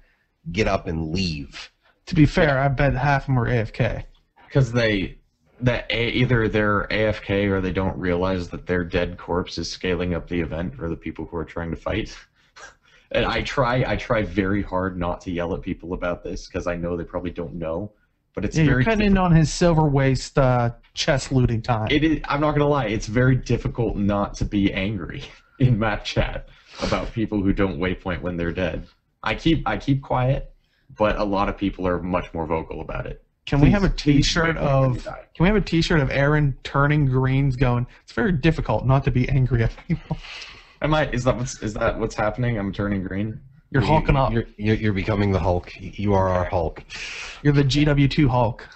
get up and leave. To be fair, I bet half of them are AFK. Because either they're AFK or they don't realize that their dead corpse is scaling up the event for the people who are trying to fight. And I try very hard not to yell at people about this because I know they probably don't know. But it's Yeah, very you're cutting in on his silver waist chest looting time. It is. I'm not gonna lie. It's very difficult not to be angry in map chat about people who don't waypoint when they're dead. I keep quiet, but a lot of people are much more vocal about it. Can we have a Please T-shirt waypoint when you of? die. Can we have a T-shirt of Aaron turning greens, going? It's very difficult not to be angry at people. Is that what's happening? I'm turning green. You're hulking up. You're becoming the Hulk. You are our Hulk. You're the GW2 Hulk.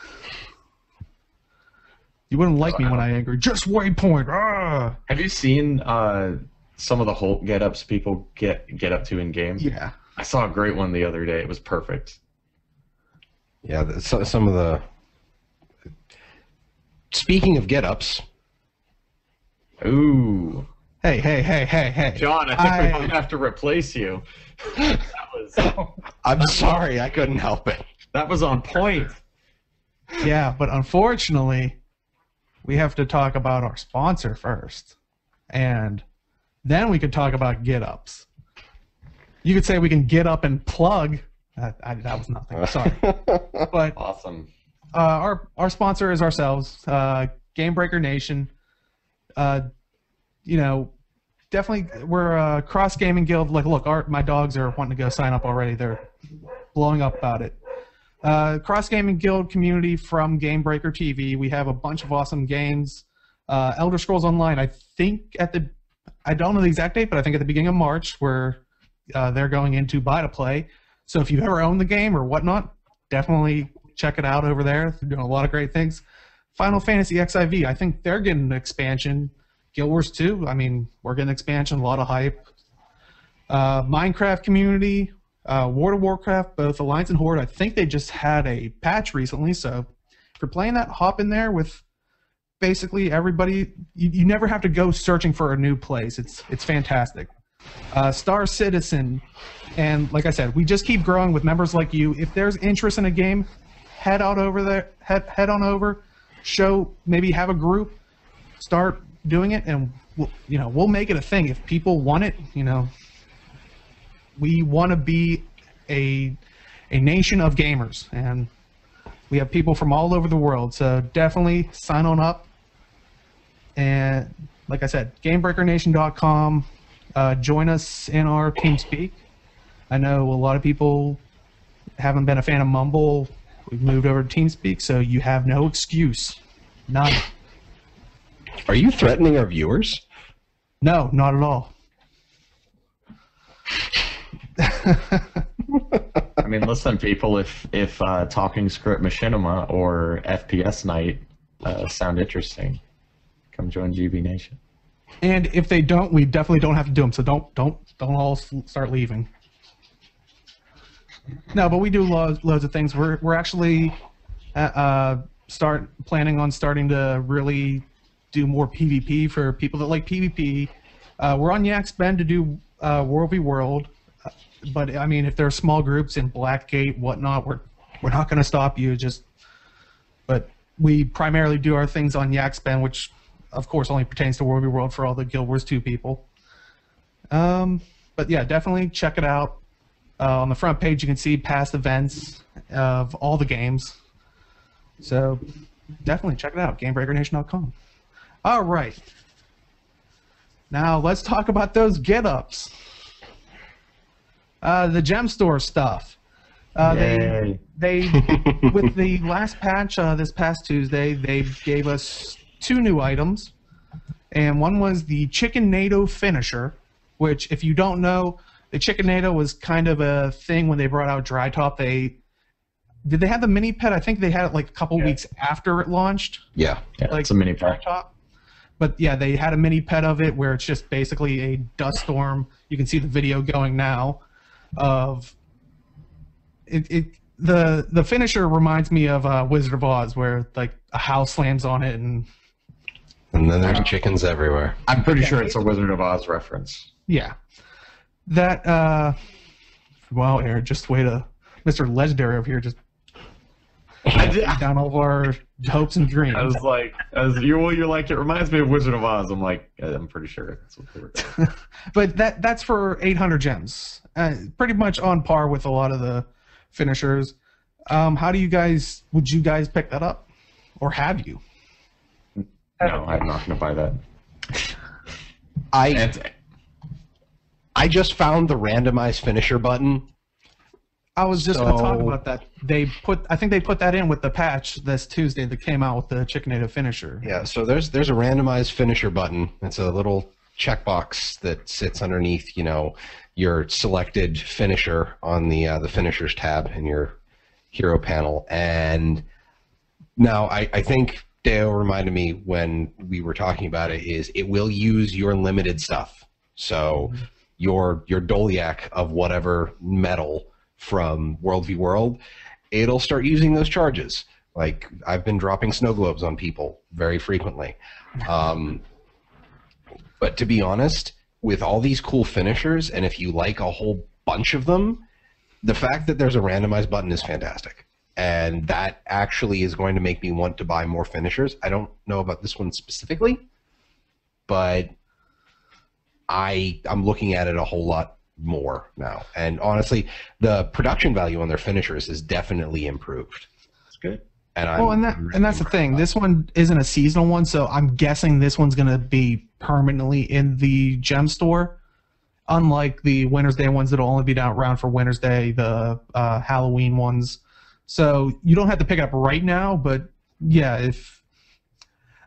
You wouldn't like me when I angry. Just waypoint. Ah! Have you seen some of the Hulk get-ups people get up to in game? Yeah. I saw a great one the other day. It was perfect. Yeah, some of the. Speaking of get-ups, Ooh, Hey. John, I think we might have to replace you. I'm sorry, I couldn't help it. That was on point. Yeah, but unfortunately, we have to talk about our sponsor first. And then we could talk about get-ups. You could say we can get up and plug. That was nothing. Sorry. But Awesome. our sponsor is ourselves, Gamebreaker Nation. You know, definitely we're a cross gaming guild. Like, look, my dogs are wanting to go sign up already. They're blowing up about it. Cross gaming guild community from Gamebreaker TV. We have a bunch of awesome games. Elder Scrolls Online. I think I don't know the exact date, but I think at the beginning of March, where they're going into buy to play. So if you've ever owned the game or whatnot, definitely check it out over there. They're doing a lot of great things. Final Fantasy XIV, I think they're getting an expansion. Guild Wars 2, I mean, we're getting an expansion, a lot of hype. Minecraft community, World of Warcraft, both Alliance and Horde, I think they just had a patch recently, so if you're playing that, hop in there with basically everybody. You never have to go searching for a new place. It's fantastic. Star Citizen, and like I said, we just keep growing with members like you. If there's interest in a game, head on over, maybe have a group, start doing it, and we'll make it a thing. If people want it, we want to be a nation of gamers, and we have people from all over the world, so definitely sign on up. And like I said, GamebreakerNation.com. Join us in our TeamSpeak. I know a lot of people haven't been a fan of Mumble. We've moved over to TeamSpeak, so you have no excuse. None. Are you threatening our viewers? No, not at all. I mean, listen, people, if talking Skritt Machinima or FPS Night sound interesting, come join GB Nation. And if they don't, we definitely don't have to do them. So don't all start leaving. No, but we do loads of things. We're actually planning on starting to really do more PvP for people that like PvP. We're on Yak's Bend to do World v World, but I mean, if there are small groups in Blackgate, whatnot, we're not going to stop you. But we primarily do our things on Yak's Bend, which of course only pertains to World v World for all the Guild Wars 2 people. But yeah, definitely check it out. On the front page, you can see past events of all the games. So definitely check it out, GamebreakerNation.com. All right. Now let's talk about those get-ups. The gem store stuff. They with the last patch this past Tuesday, they gave us two new items, and one was the Chicken NATO finisher, which, if you don't know, the Chicken NATO was kind of a thing when they brought out Dry Top. Did they have the mini pet? I think they had it like a couple weeks after it launched. Yeah, like it's a mini Dry pet. Top. But yeah, they had a mini pet of it where it's just basically a dust storm. You can see the video going now of it. The finisher reminds me of Wizard of Oz, where like a house slams on it and then there's chickens everywhere. I'm pretty sure it's a Wizard of Oz reference. yeah. That wow, Aaron, just wait a Mr. Legendary over here just down all of our hopes and dreams. I was like, you're like, it reminds me of Wizard of Oz. I'm like, I'm pretty sure that's what they were doing. But that's for 800 gems. Pretty much on par with a lot of the finishers. Would you guys pick that up? Or have you? No, I'm not going to buy that. I just found the randomized finisher button. I was just going to talk about that. I think they put that in with the patch this Tuesday that came out with the Chicken NATO finisher. Yeah, so there's a randomized finisher button. It's a little checkbox that sits underneath, your selected finisher on the finishers tab in your hero panel. And now I think Deo reminded me when we were talking about it is it will use your limited stuff. So your Doliac of whatever metal from World v World, it'll start using those charges. Like, I've been dropping snow globes on people very frequently. But to be honest, with all these cool finishers, and if you like a whole bunch of them, the fact that there's a randomized button is fantastic. And that actually is going to make me want to buy more finishers. I don't know about this one specifically, but I'm looking at it a whole lot more now. And honestly, the production value on their finishers is definitely improved. That's good. And that's the thing. This one isn't a seasonal one, so I'm guessing this one's going to be permanently in the gem store. Unlike the Winter's Day ones that'll only be around for Winter's Day, the Halloween ones. So you don't have to pick it up right now, but yeah, if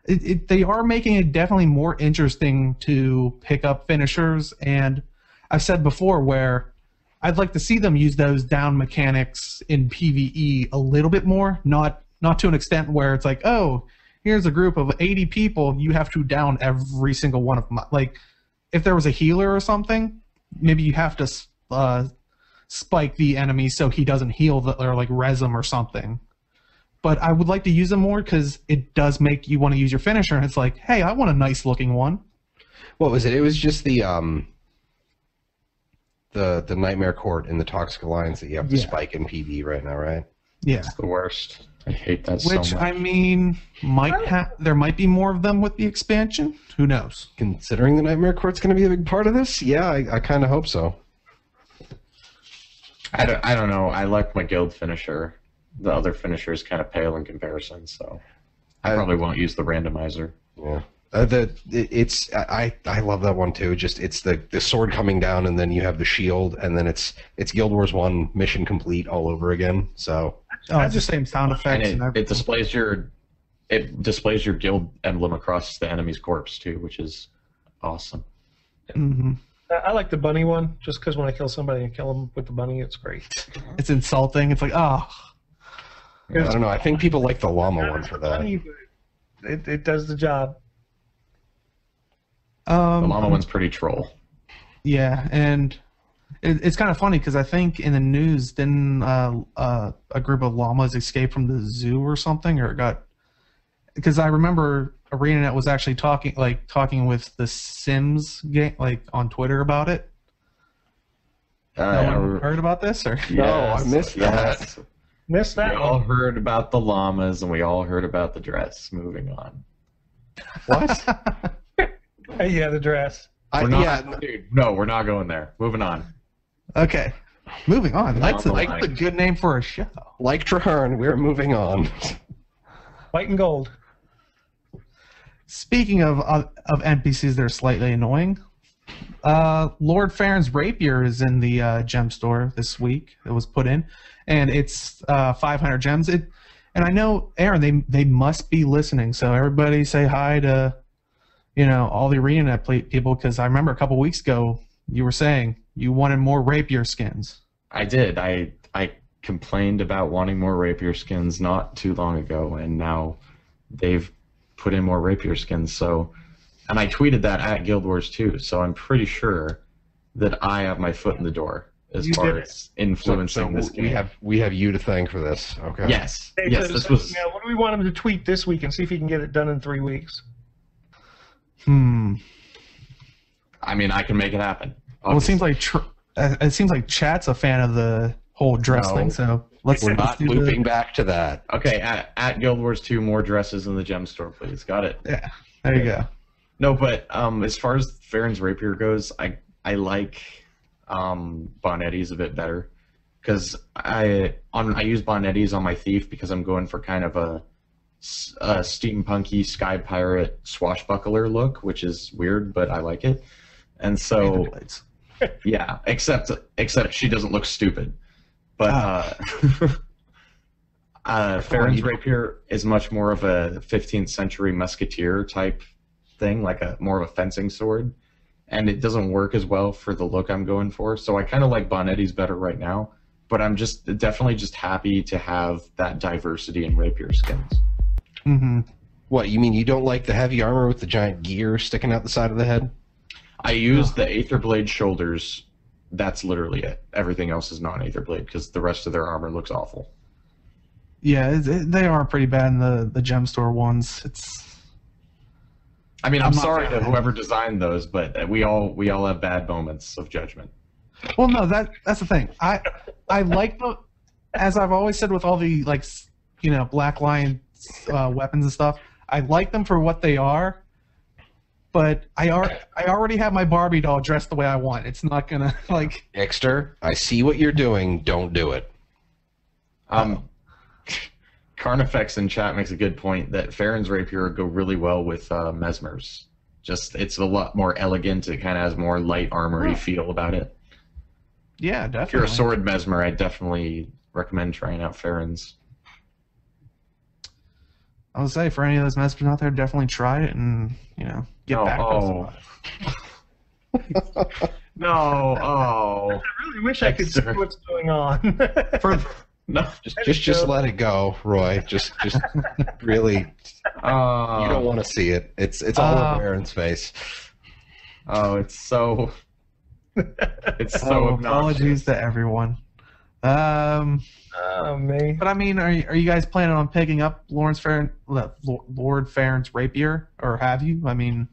they are making it definitely more interesting to pick up finishers, and I've said before where I'd like to see them use those down mechanics in PvE a little bit more, not to an extent where it's like, oh, here's a group of 80 people, you have to down every single one of them. Like, if there was a healer or something, maybe you have to spike the enemy so he doesn't heal or like res him or something. But I would like to use them more because it does make you want to use your finisher, and it's like, hey, I want a nice looking one. What was it? It was just the Nightmare Court in the Toxic Alliance that you have to spike in PvE right now, right? Yeah. It's the worst. I hate that so much. Which, I mean, there might be more of them with the expansion. Who knows? Considering the Nightmare Court's going to be a big part of this, yeah, I kind of hope so. I don't know. I like my guild finisher. The other finisher is kind of pale in comparison, so I probably won't use the randomizer. Yeah. I love that one too. Just it's the sword coming down, and then you have the shield, and then it's Guild Wars 1 mission complete all over again. So it's the same sound effects. And it displays your guild emblem across the enemy's corpse too, which is awesome. Mm-hmm. I like the bunny one, just because when I kill somebody and kill them with the bunny, it's great. It's insulting. It's like, oh. I don't know. I think people like the llama one for that. Funny, but it does the job. The llama one's pretty troll. Yeah, and it's kind of funny because I think in the news, didn't a group of llamas escape from the zoo or something, or got? Because I remember ArenaNet was actually talking with the Sims game, like on Twitter about it. No one heard about this, or no? I missed that. Missed that. We all heard about the llamas, and we all heard about the dress. Moving on. What? Yeah, the dress. Dude, no, we're not going there. Moving on. Okay, moving on. That's a good name for a show. Like Traherne, we're moving on. White and gold. Speaking of NPCs that are slightly annoying, Lord Farron's rapier is in the gem store this week. It was put in, and it's 500 gems. And And I know, Aaron, they must be listening. So everybody say hi to, all the ArenaNet people, because I remember a couple weeks ago you were saying you wanted more rapier skins. I did. I complained about wanting more rapier skins not too long ago, and now they've put in more rapier skins. So, and I tweeted that at Guild Wars 2, so I'm pretty sure that I have my foot in the door as far as influencing this game. We have you to thank for this. Okay. Yes. Hey, yes. so, This was. Now, what do we want him to tweet this week and see if he can get it done in 3 weeks? I mean, I can make it happen. Well, it seems like Chat's a fan of the whole dress thing, so we're not looping back to that. Okay, at Guild Wars 2, more dresses in the gem store, please. Got it. Yeah, there you go. No, but as far as Farron's rapier goes, I like Bonetti's a bit better, because I use Bonetti's on my thief because I'm going for kind of a steampunky sky pirate swashbuckler look, which is weird, but I like it. And so, yeah, except she doesn't look stupid. But Farron's rapier is much more of a 15th century musketeer type thing, like more of a fencing sword, and it doesn't work as well for the look I'm going for. So I kind of like Bonetti's better right now, but I'm definitely just happy to have that diversity in rapier skins. Mm-hmm. What, you mean you don't like the heavy armor with the giant gear sticking out the side of the head? I use the Aether Blade shoulders. That's literally it. Everything else is non-Aether Blade because the rest of their armor looks awful. Yeah, they are pretty bad in the gem store ones. I mean, I'm sorry to whoever designed those, but we all have bad moments of judgment. Well, no, that's the thing. I like as I've always said with all the Black Lion weapons and stuff. I like them for what they are, but I already have my Barbie doll dressed the way I want. It's not gonna Ixter, I see what you're doing. Don't do it. Carnifex in chat makes a good point that Farron's rapier go really well with Mesmer's. It's a lot more elegant. It kind of has more light armory feel about it. Yeah, definitely. If you're a sword Mesmer, I definitely recommend trying out Farron's. I would say for any of those Mesmers out there, definitely try it and get back to us about it. No, I really wish I could see what's going on. Just let it go, Roy. Just really. You don't want to see it. It's all over Aaron's face. Oh, it's so. It's so obnoxious. Apologies to everyone. Oh, me. But I mean, are you guys planning on picking up Lord Farron's rapier, or have you? I mean,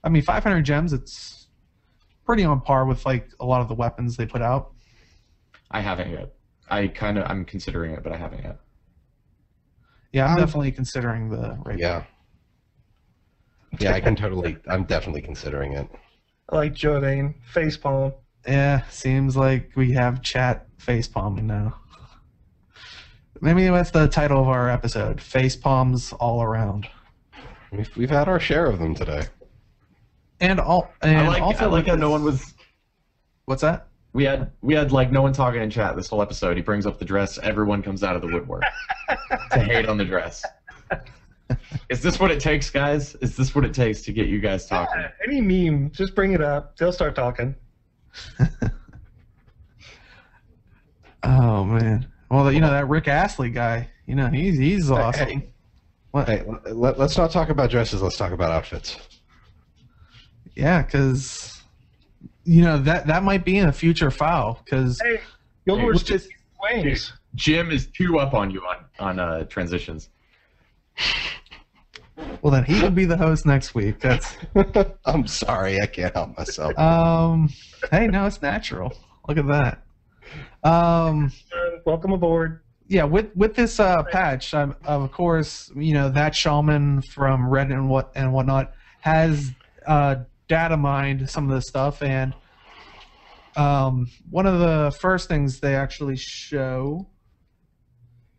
500 gems. It's pretty on par with a lot of the weapons they put out. I haven't yet. I'm considering it, but I haven't yet. Yeah, I'm definitely considering the rapier. Yeah, I'm definitely considering it. I like Jordan. Facepalm. Yeah, seems like we have chat facepalming now. Maybe that's the title of our episode, Facepalms All Around. We've had our share of them today. I like how no one was... What's that? We had no one talking in chat this whole episode. He brings up the dress, everyone comes out of the woodwork to hate on the dress. Is this what it takes, guys? Is this what it takes to get you guys talking? Any meme, just bring it up. They'll start talking. Oh man. Well, that Rick Astley guy. He's awesome. Hey, let's not talk about dresses. Let's talk about outfits. Yeah, because that might be in a future file. Because Guild Wars just wings. Jim is too up on you on transitions. Well, then he can be the host next week. That's. I'm sorry, I can't help myself. Hey, no, it's natural. Look at that. Welcome aboard. Yeah, with this patch, of course, that shaman from Reddit and whatnot has data mined some of this stuff, and one of the first things they actually show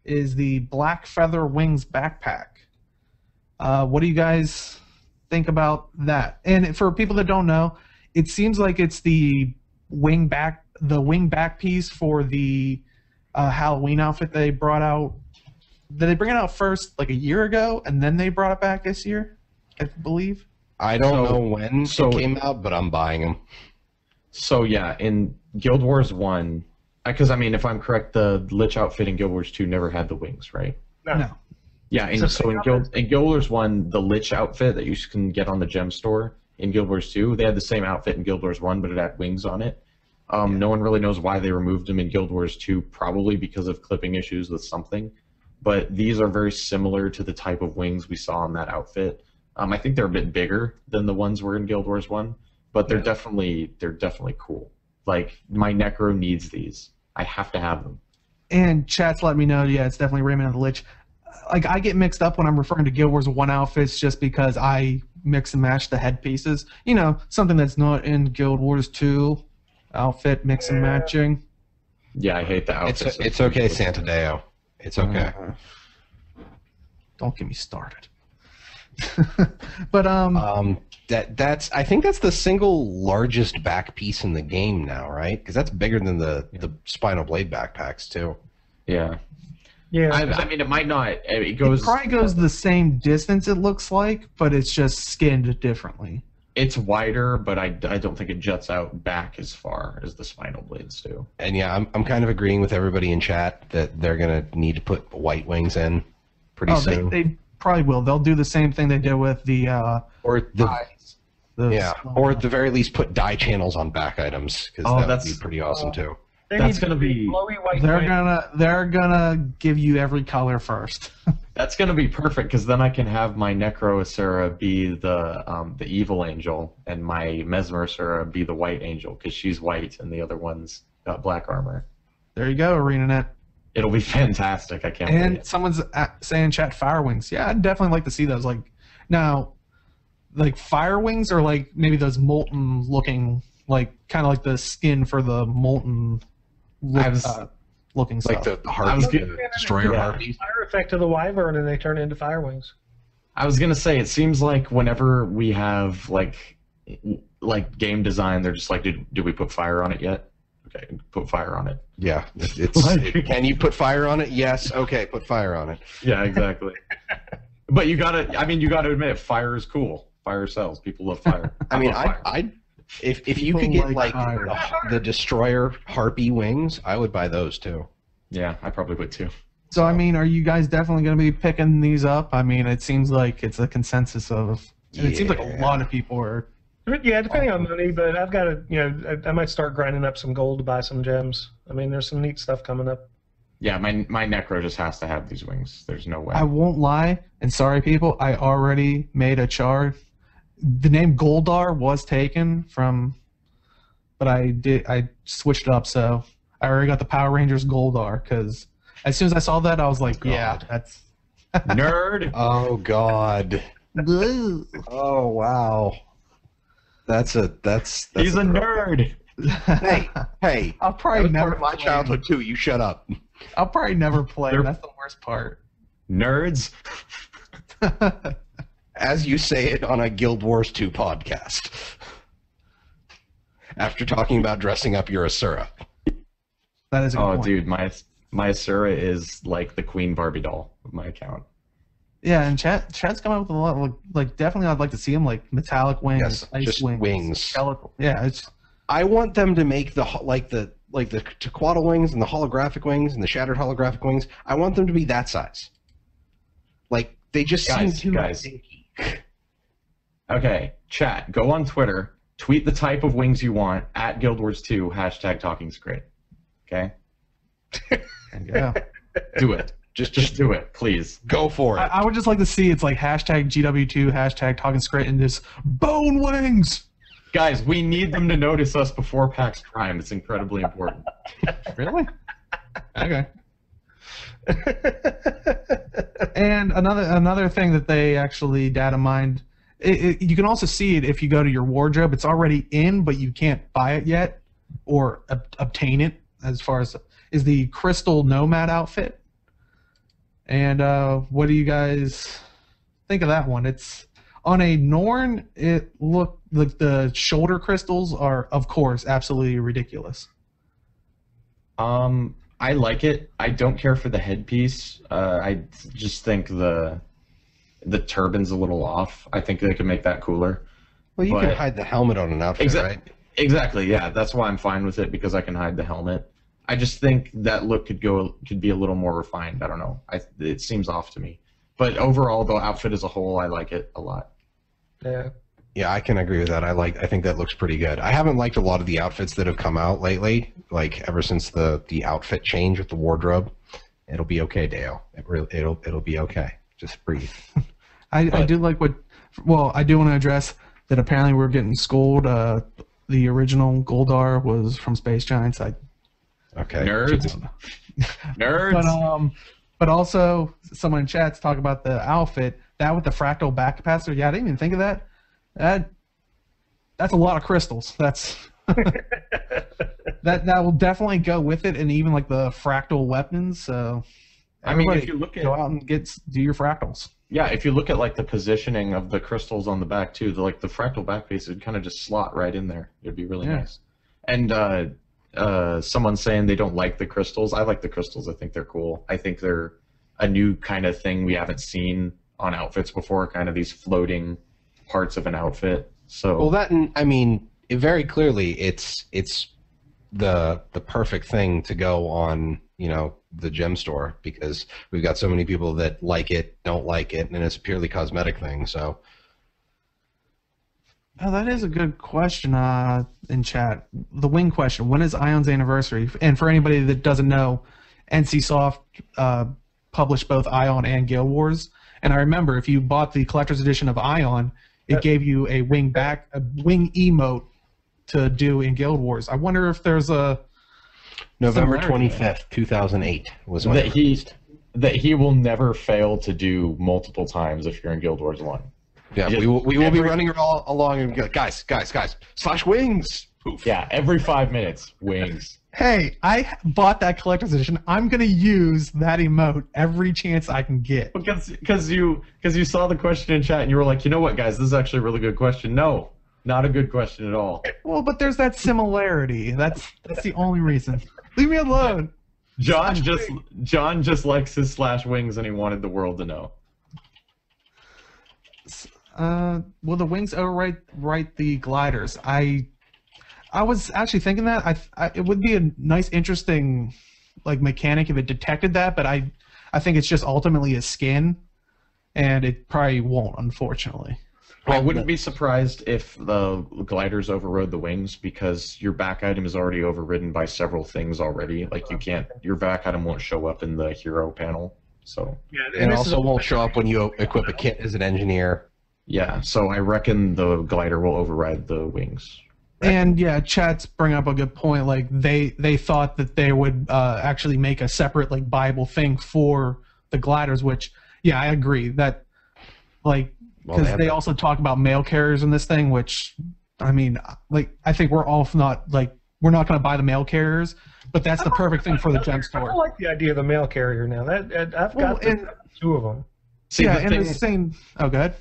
is the Black Feather Wings backpack. What do you guys think about that? And for people that don't know, it seems like it's the wing back piece for the Halloween outfit they brought out Did they bring it out first like a year ago, and then they brought it back this year? I believe. I don't know when it came out, but I'm buying them. So yeah, in Guild Wars 1, because I mean, if I'm correct, the Lich outfit in Guild Wars 2 never had the wings, right? No. Yeah, in Guild Wars 1, the Lich outfit that you can get on the gem store in Guild Wars 2, they had the same outfit in Guild Wars 1, but it had wings on it. No one really knows why they removed them in Guild Wars 2, probably because of clipping issues with something. But these are very similar to the type of wings we saw on that outfit. I think they're a bit bigger than the ones were in Guild Wars 1, but they're definitely cool. Like, my Necro needs these. I have to have them. And chat's let me know, yeah, it's definitely Raymond and the Lich. Like, I get mixed up when I'm referring to Guild Wars 1 outfits just because I mix and match the headpieces. You know, something that's not in Guild Wars 2 outfit mix and matching. Yeah, I hate the outfits. It's okay, Santadeo. It's okay. Don't get me started. But that's I think that's the single largest back piece in the game now, right? Because that's bigger than the Spinal Blade backpacks too. Yeah. Yeah. I mean, it might not. It probably goes the same distance. It looks like, but it's just skinned differently. It's wider, but I don't think it juts out back as far as the Spinal Blades do. And yeah, I'm kind of agreeing with everybody in chat that they're gonna need to put white wings in pretty soon. They probably will. They'll do the same thing they did with the or the eyes. Or at the very least put dye channels on back items because that would be pretty awesome too. That's gonna be. They're gonna give you every color first. That's gonna be perfect because then I can have my Necro Asura be the evil angel and my Mesmer Asura be the white angel because she's white and the other one's got black armor. There you go, ArenaNet. It'll be fantastic. I can't. And someone's saying chat fire wings. Yeah, I'd definitely like to see those. Like now, like fire wings or like maybe those molten looking, like kind of like the skin for the molten looking like stuff. the harpy, destroyer harpy. Fire effect of the wyvern, and they turn into fire wings. I was gonna say it seems like whenever we have like game design, they're just like, do we put fire on it yet? Okay, put fire on it. Yeah, can you put fire on it? Yes. Okay, put fire on it. Yeah, exactly. But you gotta admit, fire is cool. Fire sells. People love fire. I mean, if you could get like the destroyer harpy wings, I would buy those too. Yeah, I probably would too. So I mean, are you guys definitely going to be picking these up? I mean, it seems like it's a consensus of. It seems like a lot of people are. Yeah, depending on money, but I've got to, I might start grinding up some gold to buy some gems. I mean, there's some neat stuff coming up. Yeah, my Necro just has to have these wings. There's no way. I won't lie, and sorry people, I already made a char. The name Goldar was taken from, but I switched it up, so I already got the Power Rangers Goldar, because as soon as I saw that, I was like, yeah, that's... Nerd! Oh, God. Oh, wow. He's a nerd! Hey, I'll probably never part of my childhood, too. You shut up. I'll probably never play. That's the worst part. Nerds? As you say it on a Guild Wars 2 podcast. After talking about dressing up your Asura. That is a good point. Dude, my Asura is like the Queen Barbie doll of my account. Yeah, and chat's come up with a lot. Like definitely, I'd like to see them like metallic wings, ice just wings. Skeletal. Yeah, I want them to make the Tequatl wings and the holographic wings and the shattered holographic wings. I want them to be that size. Like they just seem too big. Okay, chat. Go on Twitter. Tweet the type of wings you want at Guild Wars 2 #TalkingSkrit. Okay. Yeah. Do it. Just do it, please. Go for it. I would just like to see it's like #GW2 #TalkingSkrit and just bone wings. Guys, we need them to notice us before PAX Prime. It's incredibly important. Really? Okay. And another thing that they actually data mined, you can also see it if you go to your wardrobe. It's already in, but you can't buy it yet or obtain it. As far as is the Crystal Nomad outfit. And what do you guys think of that one? It's on a Norn. It looked like the shoulder crystals are, of course, absolutely ridiculous. I like it. I don't care for the headpiece. I just think the turban's a little off. I think they could make that cooler. Well, you can But- hide the helmet on an outfit, right? Exactly. Yeah, that's why I'm fine with it because I can hide the helmet. I just think that look could be a little more refined. I don't know. It seems off to me. But overall, the outfit as a whole, I like it a lot. Yeah. Yeah, I can agree with that. I think that looks pretty good. I haven't liked a lot of the outfits that have come out lately, like ever since the outfit change with the wardrobe. It'll be okay, Dale. It'll be okay. Just breathe. I do like what. Well, I do want to address that. Apparently, we're getting schooled. The original Goldar was from Space Giants. Okay. Nerds. Nerds. But also someone in chat's talking about the outfit that with the fractal back capacitor. Yeah, I didn't even think of that. That's a lot of crystals. That's that will definitely go with it, and even like the fractal weapons. So, I mean, if everybody you look at go out and do your fractals. Yeah, if you look at like the positioning of the crystals on the back too, the fractal back piece would kind of just slot right in there. It'd be really nice. And someone saying they don't like the crystals. I like the crystals. I think they're cool. I think they're a new kind of thing we haven't seen on outfits before. Kind of these floating parts of an outfit. So Well, I mean, very clearly, it's the perfect thing to go on, the gem store, because we've got so many people that like it, don't like it, and it's a purely cosmetic thing. So Oh, that is a good question in chat. The wing question. When is Ion's anniversary? And for anybody that doesn't know, NCSoft published both Ion and Guild Wars. And I remember if you bought the collector's edition of Ion, it gave you a wing emote to do in Guild Wars. I wonder if there's a November similarity 25th, 2008 was when that it released. he will never fail to do multiple times if you're in Guild Wars 1. Yeah, Just we will be running all along and go, guys, slash wings. Poof. Yeah, every 5 minutes, wings. Hey, I bought that collector's edition. I'm gonna use that emote every chance I can get. Because you saw the question in chat and you were like, you know what, guys, this is actually a really good question. No, not a good question at all. Well, but there's that similarity. That's the only reason. Leave me alone. John just likes his slash wings and he wanted the world to know. Will the wings overwrite the gliders? I was actually thinking that it would be a nice, interesting, like mechanic if it detected that, but I think it's just ultimately a skin, and it probably won't, unfortunately. I wouldn't be surprised if the gliders overrode the wings because your back item is already overridden by several things already. Like your back item won't show up in the hero panel. So Yeah, And this also is won't show up when you equip a kit as an engineer. yeah, so I reckon the glider will override the wings. And yeah, chat's bring up a good point. Like they thought that they would actually make a separate like Bible thing for the gliders, which yeah, I agree that like Well, because have they that. also talk about mail carriers in this thing, which I mean, like I think we're all not like we're not going to buy the mail carriers, but that's the perfect thing for the gem I store. like the idea of the mail carrier now. I've Well, got and- two of them. See, yeah, the and thing, the same. Oh, good.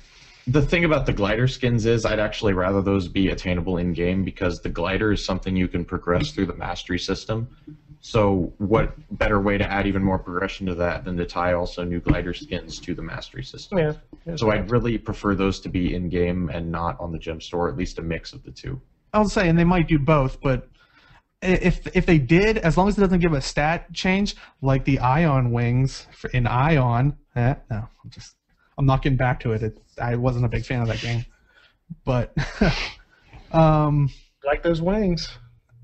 the thing about the glider skins is I'd actually rather those be attainable in game because the glider is something you can progress through the mastery system. So what better way to add even more progression to that than to tie also new glider skins to the mastery system? Yeah. So I'd really prefer those to be in game and not on the gem store, at least a mix of the two. I was saying they might do both, but if they did, as long as it doesn't give a stat change like the Ion wings in Ion, no, I'm not getting back to it. I wasn't a big fan of that game, but Like those wings.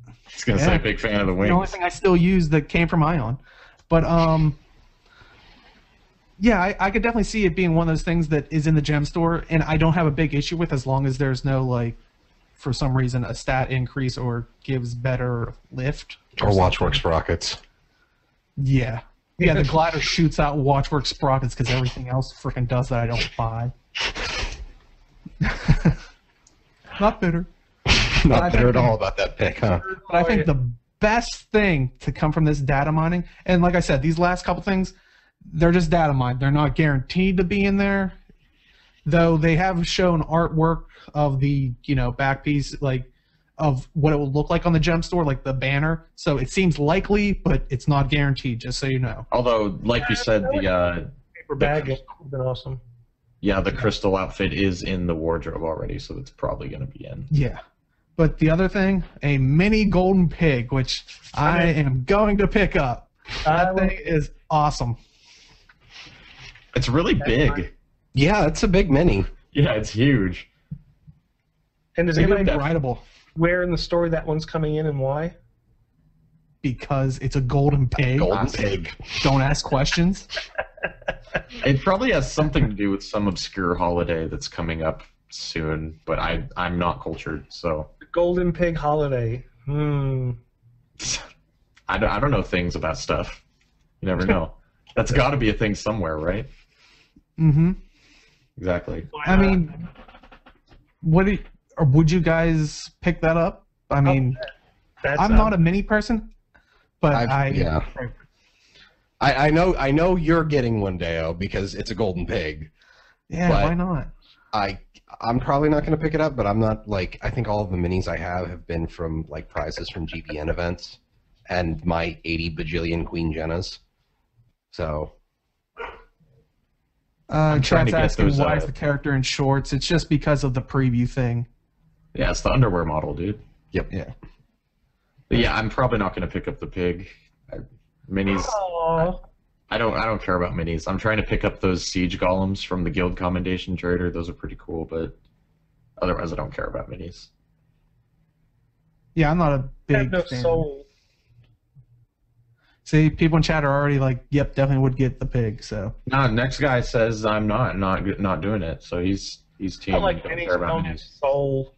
I was gonna say big fan of the the only wings. thing I still use that came from Ion, but yeah, I could definitely see it being one of those things that is in the gem store, and I don't have a big issue with as long as there's no like, for some reason, a stat increase or gives better lift Or Watchworks sprockets. Yeah. Yeah, the glider shoots out Watchworks sprockets because everything else freaking does that I don't buy. Not bitter. Not bitter at all about that pick, huh? But I think the best thing to come from this data mining, and like I said, these last couple things, they're just data mined. They're not guaranteed to be in there. Though they have shown artwork of the, back piece, like of what it will look like on the gem store, like the banner. So it seems likely, but it's not guaranteed. Just so you know. Although, like you said, the Paper bag would have been awesome. yeah, the crystal outfit is in the wardrobe already, so it's probably going to be in. Yeah. But the other thing, a mini golden pig, which I am going to pick up. That thing is awesome. It's really big. Yeah, it's a big mini. Yeah, it's huge. And does It's anybody know rideable where in the story that one's coming in and why? because it's a golden pig. Golden pig. Don't ask questions. It probably has something to do with some obscure holiday that's coming up soon, but I'm not cultured, so. The Golden Pig Holiday. I don't know things about stuff. You never know. That's got to be a thing somewhere, right? Mm-hmm. Exactly. I mean, would you guys pick that up? I mean, I'm not a mini person, but I know you're getting one, Deo, because it's a golden pig. Yeah, why not? I'm probably not going to pick it up, but I'm not like, I think all of the minis I have been from like prizes from GBN events and my 80 bajillion Queen Jennas. So Chat's asking why is the character in shorts. It's just because of the preview thing. Yeah, it's the underwear model, dude. Yep. Yeah. But yeah, I'm probably not going to pick up the pig. Minis. I don't care about minis. I'm trying to pick up those siege golems from the Guild Commendation Trader. Those are pretty cool, but otherwise I don't care about minis. Yeah, I'm not a big fan. Soul. See, people in chat are already like, "Yep, definitely would get the pig." So. No, next guy says I'm not doing it. So he's team. I like don't minis. care about Don't have minis. soul.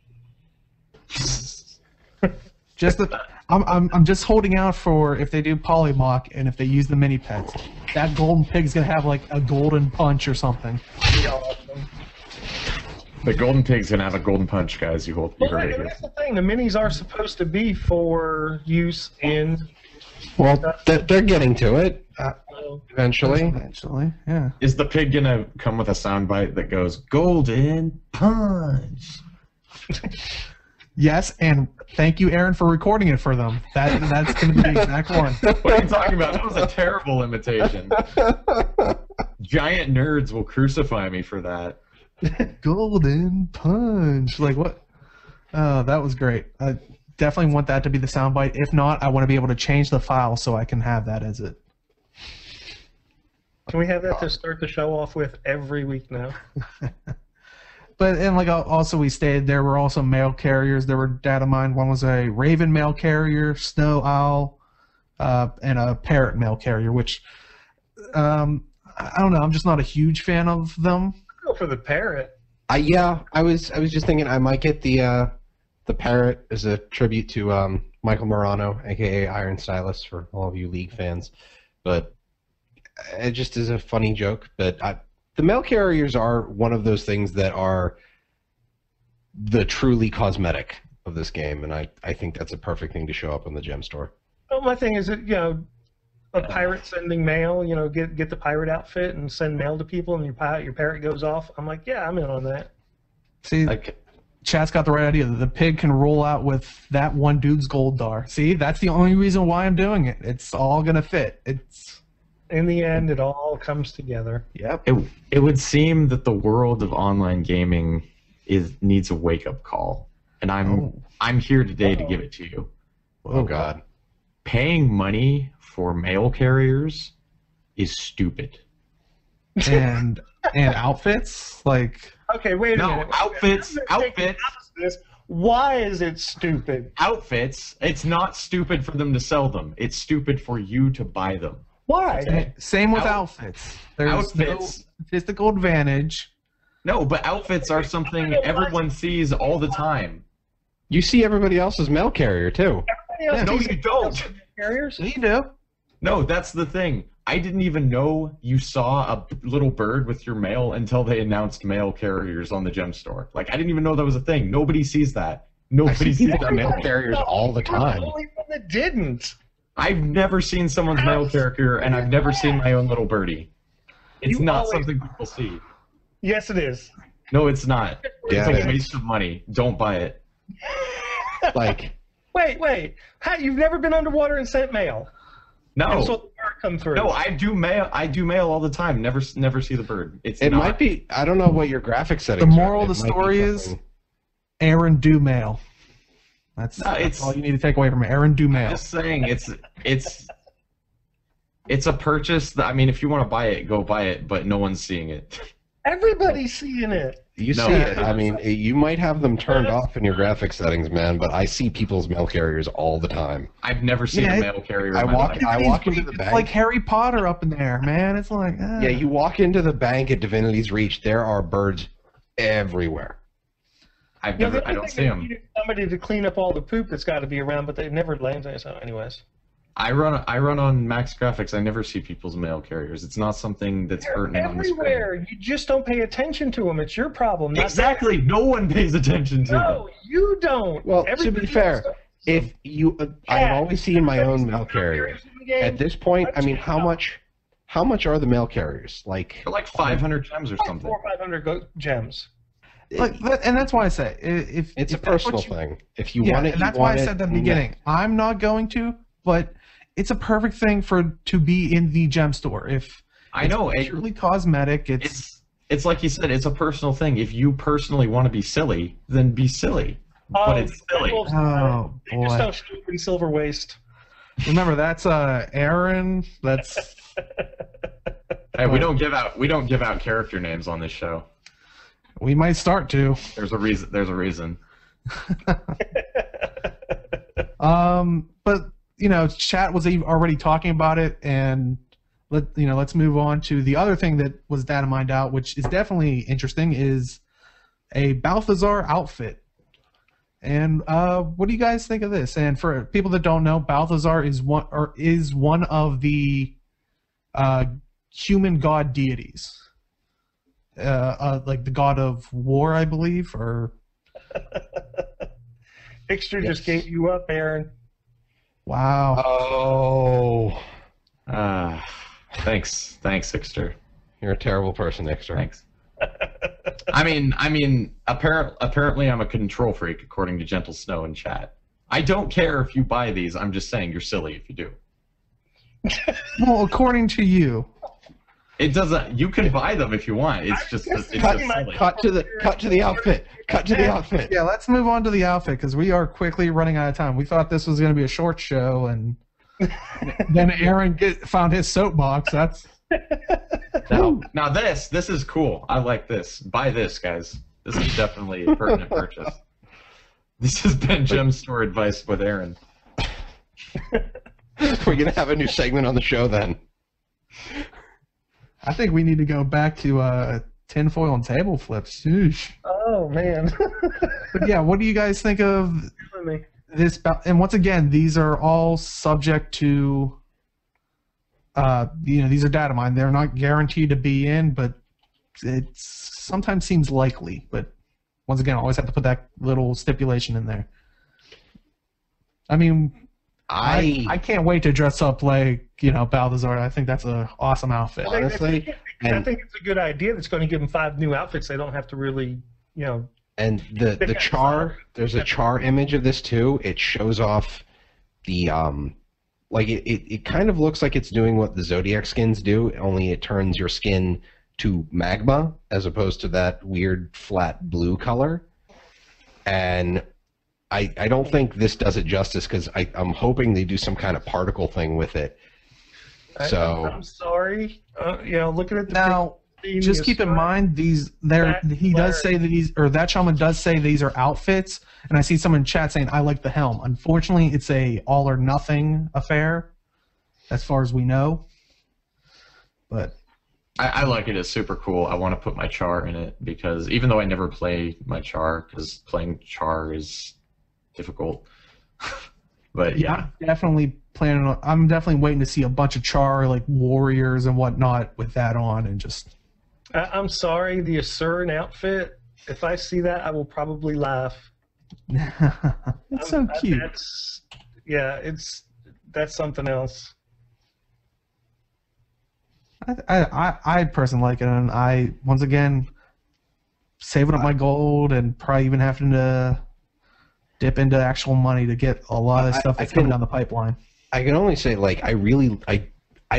I'm just holding out for if they do Polymock and if they use the mini pets, that golden pig's gonna have like a golden punch or something. The golden pig's gonna have a golden punch, guys. You heard it. That's the thing. The minis are supposed to be for use in. Well, they're getting to it eventually. Eventually, yeah. Is the pig gonna come with a soundbite that goes golden punch? Yes, and thank you, Aaron, for recording it for them. That's going to be the exact one. What are you talking about? That was a terrible imitation. Giant nerds will crucify me for that. Golden punch. Like what? Oh, that was great. I definitely want that to be the soundbite. If not, I want to be able to change the file so I can have that as it. Can we have that to start the show off with every week now? But and like also we stated there were also mail carriers. There were data mined. One was a Raven mail carrier, Snow Owl, and a Parrot mail carrier. Which I don't know. I'm just not a huge fan of them. Go for the Parrot. I was just thinking I might get the Parrot as a tribute to Michael Morano, aka Iron Stylus, for all of you League fans. But it just is a funny joke. But the mail carriers are one of those things that are the truly cosmetic of this game, and I think that's a perfect thing to show up on the gem store. Well, my thing is that, a pirate sending mail, get the pirate outfit and send mail to people, and your parrot goes off. I'm like, yeah, I'm in on that. See, Chat's got the right idea. The pig can roll out with that one dude's gold dar. See, that's the only reason why I'm doing it. It's all gonna fit. In the end, it all comes together. Yep. It would seem that the world of online gaming needs a wake-up call, and I'm here today to give it to you. Oh God. Paying money for mail carriers is stupid. And outfits like. Okay, wait a minute. Outfits. Why is it stupid? Outfits. It's not stupid for them to sell them. It's stupid for you to buy them. Why? Same with outfits. There's no statistical advantage. No, but outfits are something everyone sees all the time. You see everybody else's mail carrier too. No, you don't. Carriers? You do. No, that's the thing. I didn't even know you saw a little bird with your mail until they announced mail carriers on the gem store. Like, I didn't even know that was a thing. Nobody sees that. Nobody sees that mail carriers all the time. The only one that didn't. I've never seen someone's mail character, and I've never seen my own little birdie. It's not something people see. Yes, it is. No, it's not. Yeah, It's a waste of money. Don't buy it. Like, Wait. How, you've never been underwater and sent mail? No. And so the bird come through. No, I do mail all the time. Never see the bird. it might be. I don't know what your graphic settings. The moral are. of the It might be story is something- Aaron do mail. That's all you need to take away from it. Aaron do mail. I'm just saying, it's a purchase. That, I mean, if you want to buy it, go buy it. But no one's seeing it. Everybody's seeing it. You No. see it. I mean, you might have them turned off in your graphic settings, man. But I see people's mail carriers all the time. I've never seen a mail carrier. I in my walk. life. I walk into the It's bank. like Harry Potter up in there, man. It's like Yeah, you walk into the bank at Divinity's Reach. There are birds everywhere. I don't see them. Somebody to clean up all the poop that's got to be around, but they've never landed there. So, anyways, I run on Max Graphics. I never see people's mail carriers. It's not something that's they're pertinent on the screen. everywhere. You just don't pay attention to them. It's your problem. Not Exactly. No one pays attention to them. No, you don't. Well, to Everybody be fair, else does. if you, I've always seen my own mail carrier. At this point, I mean, how much are the mail carriers? Like, They're like 500 gems or something. 400 or 500 gems. and that's why I say if it's if a that's what personal you- thing. If you Yeah, want it, and you that's why I want said it, at the no. beginning. I'm not going to, but it's a perfect thing to be in the gem store. If I know it's purely cosmetic, it's like you said. It's a personal thing. If you personally want to be silly, then be silly. But it's silly. Oh They just boy! don't shoot in silver waste. Remember that's Aaron. That's Hey, we don't give out character names on this show. we might start to. There's a reason. There's a reason. But chat was already talking about it, and let's move on to the other thing that was data mined out, which is definitely interesting, is a Balthazar outfit. And what do you guys think of this? And for people that don't know, Balthazar is one of the human god deities, like the god of war, I believe, or. Ixter just gave you up, Aaron. Wow. Oh, Thanks, Ixter. you're a terrible person, Extra. Thanks. I mean, apparently I'm a control freak, according to Gentle Snow in chat. I don't care if you buy these. I'm just saying you're silly if you do. Well, according to you. It doesn't. You can buy them if you want. It's just silly. Cut to the outfit. Cut to the outfit. Yeah, let's move on to the outfit because we are quickly running out of time. We thought this was going to be a short show, and then Aaron found his soapbox. That's Now this is cool. I like this. Buy this, guys. This is definitely a pertinent purchase. This has been Gem Store Advice with Aaron. We're gonna have a new segment on the show then. I think we need to go back to tinfoil and table flips. Sheesh. Oh man. But yeah, what do you guys think of this? And once again, these are all subject to. These are data mined. They're not guaranteed to be in, but it sometimes seems likely. But once again, I always have to put that little stipulation in there. I mean, I can't wait to dress up like Balthazar. I think that's an awesome outfit. Honestly, I think it's a good idea. That's going to give them 5 new outfits. They don't have to really, And the char, there's a char image of this too. It shows off the like it kind of looks like it's doing what the Zodiac skins do, only it turns your skin to magma as opposed to that weird flat blue color. And I don't think this does it justice because I'm hoping they do some kind of particle thing with it. So I'm sorry. Looking at the Now, just keep in mind he does say that that shaman does say these are outfits, and I see someone in chat saying I like the helm. Unfortunately, it's a all or nothing affair, as far as we know. But I like it. It's super cool. I want to put my char in it because even though I never play my char, because playing char is difficult. But yeah. I'm definitely waiting to see a bunch of char like warriors and whatnot with that on, and just. I'm sorry, the Asuran outfit. If I see that, I will probably laugh. It's so cute. That's something else. I personally like it, and I once again saving up my gold and probably even having to dip into actual money to get a lot of stuff that's coming down the pipeline. I can only say, like, I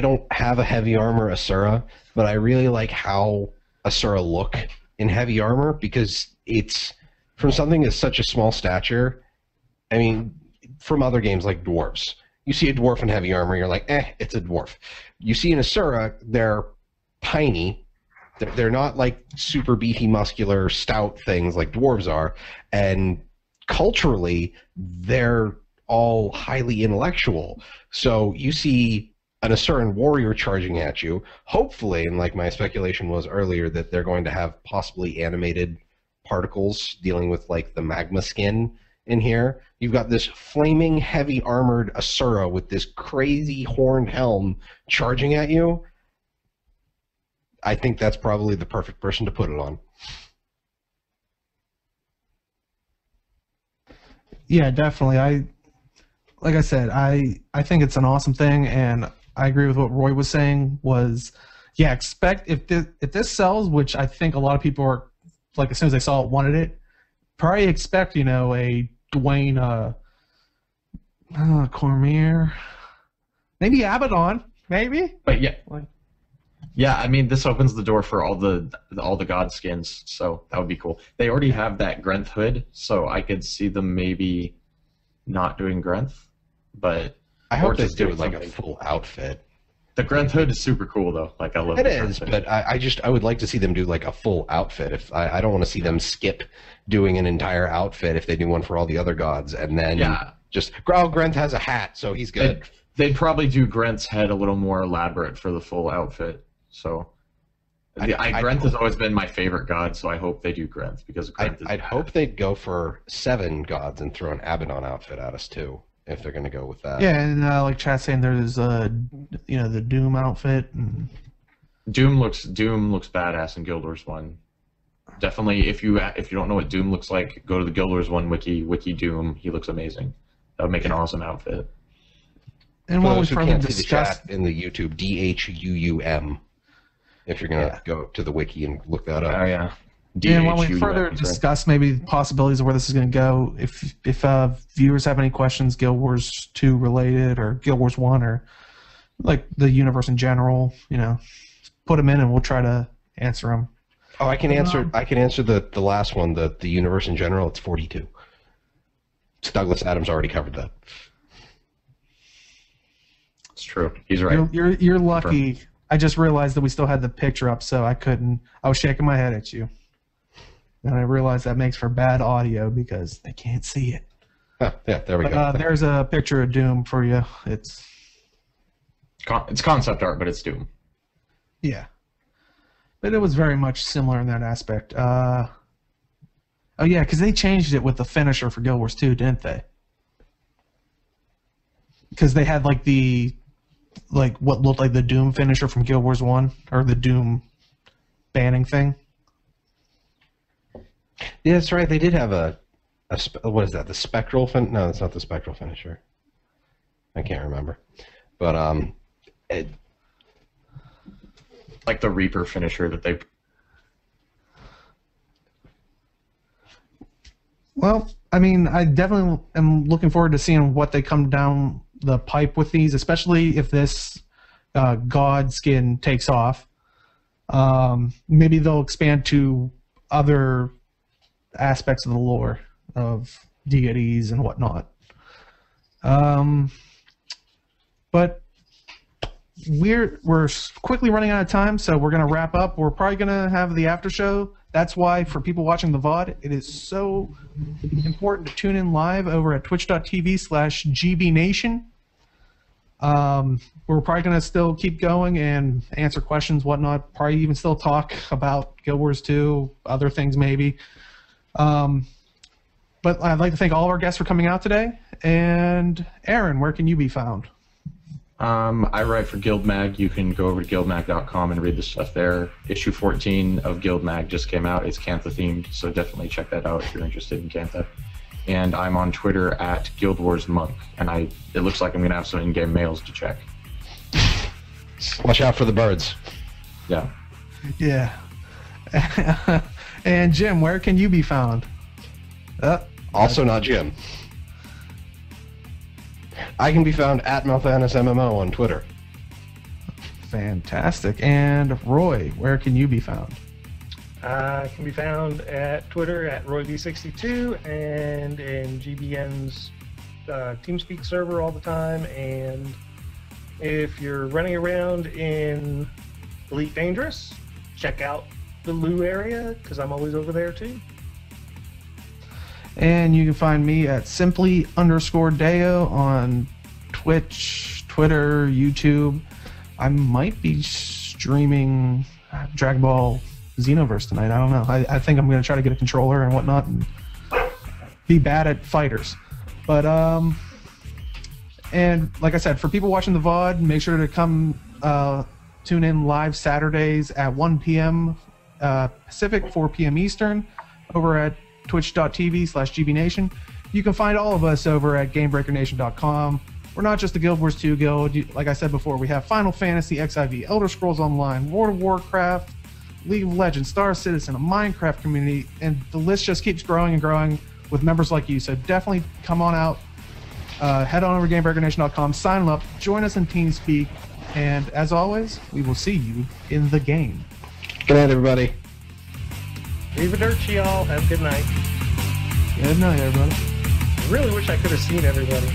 don't have a heavy armor Asura, but I really like how Asura look in heavy armor, because it's from something that's such a small stature. I mean, from other games like dwarves, you see a dwarf in heavy armor, you're like, it's a dwarf. You see an Asura, they're tiny. They're not like super beefy, muscular, stout things like dwarves are, and culturally, they're all highly intellectual. So you see an Asuran warrior charging at you, hopefully, and like my speculation was earlier, that they're going to have possibly animated particles dealing with like the magma skin in here. You've got this flaming heavy armored Asura with this crazy horned helm charging at you. I think that's probably the perfect person to put it on. Yeah, definitely. Like I said, I think it's an awesome thing, and I agree with what Roy was saying. Yeah, expect if this sells, which I think a lot of people are, like, as soon as they saw it, wanted it. Probably expect, a Dwayne Cormier, maybe Abaddon, maybe. But yeah, I mean, this opens the door for all the god skins, so that would be cool. They already have that Grenth hood, so I could see them maybe not doing Grenth, but I hope they do like a full outfit. The Grenth hood is super cool though. Like, I love it. It is, but I would like to see them do like a full outfit. If I don't want to see them skip doing an entire outfit if they do one for all the other gods, and then just Grenth has a hat, so he's good. They'd probably do Grenth's head a little more elaborate for the full outfit. So Grenth has always been my favorite god, so I hope they do Grenth, because Grenth I'd hope they'd go for 7 gods and throw an Abaddon outfit at us too, if they're going to go with that. Yeah, and like chat saying, there's the Doom outfit. And... Doom looks badass in Guild Wars 1. Definitely, if you don't know what Doom looks like, go to the Guild Wars 1 wiki Doom. He looks amazing. That would make an awesome outfit. And for what those we who can't see discussed the chat in the YouTube, DHUUM. If you're going to go to the wiki and look that up. Oh, yeah. And when we further discuss maybe possibilities of where this is going to go, if viewers have any questions, Guild Wars 2 related, or Guild Wars 1, or like the universe in general, put them in and we'll try to answer them. Oh, I can answer the last one, the universe in general. It's 42. Douglas Adams already covered that. It's true. He's right. You're lucky. I just realized that we still had the picture up, so I couldn't. I was shaking my head at you. And I realized that makes for bad audio because they can't see it. Yeah, there we go. There's a picture of Doom for you. It's concept art, but it's Doom. Yeah. But it was very much similar in that aspect. Oh, yeah, because they changed it with the finisher for Guild Wars 2, didn't they? Because they had what looked like the Doom finisher from Guild Wars 1, or the Doom banning thing. Yeah, that's right. They did have what is that? The spectral No, it's not the spectral finisher. I can't remember. But like the Reaper finisher that they. Well, I mean, I definitely am looking forward to seeing what they come down the pipe with these, especially if this god skin takes off. Maybe they'll expand to other aspects of the lore of deities and whatnot. But we're quickly running out of time, so we're going to wrap up. We're probably going to have the after show. That's why, for people watching the VOD, it is so important to tune in live over at twitch.tv/GBNation. We're probably going to still keep going and answer questions, whatnot. Probably even still talk about Guild Wars 2, other things maybe. But I'd like to thank all of our guests for coming out today. And Aaron, where can you be found? I write for Guild Mag. You can go over to guildmag.com and read the stuff there. Issue 14 of Guild Mag just came out. It's Cantha themed, so definitely check that out if you're interested in Cantha. And I'm on Twitter at Guild Wars Monk, and it looks like I'm gonna have some in-game mails to check. Watch out for the birds. Yeah. Yeah. And Jim, where can you be found? Also not Jim. I can be found at MalthanusMMO on Twitter. Fantastic. And Roy, where can you be found? I can be found at Twitter at RoyB62 and in GBN's TeamSpeak server all the time. And if you're running around in Elite Dangerous, check out the Lou area because I'm always over there too. And you can find me at simply_Deo on Twitch, Twitter, YouTube. I might be streaming Dragon Ball Xenoverse tonight. I don't know. I think I'm going to try to get a controller and whatnot and be bad at fighters. But, and like I said, for people watching the VOD, make sure to come tune in live Saturdays at 1 p.m. Pacific, 4 p.m. Eastern, over at twitch.tv/GBNation. You can find all of us over at GameBreakerNation.com. We're not just a Guild Wars 2 guild. Like I said before, we have Final Fantasy, XIV, Elder Scrolls Online, World of Warcraft, League of Legends, Star Citizen, a Minecraft community, and the list just keeps growing and growing with members like you. So definitely come on out, head on over to GameBreakerNation.com, sign up, join us in TeamSpeak, and as always, we will see you in the game. Good night, everybody. Leave a dirt, y'all. Have a good night. Good night, everybody. I really wish I could have seen everybody.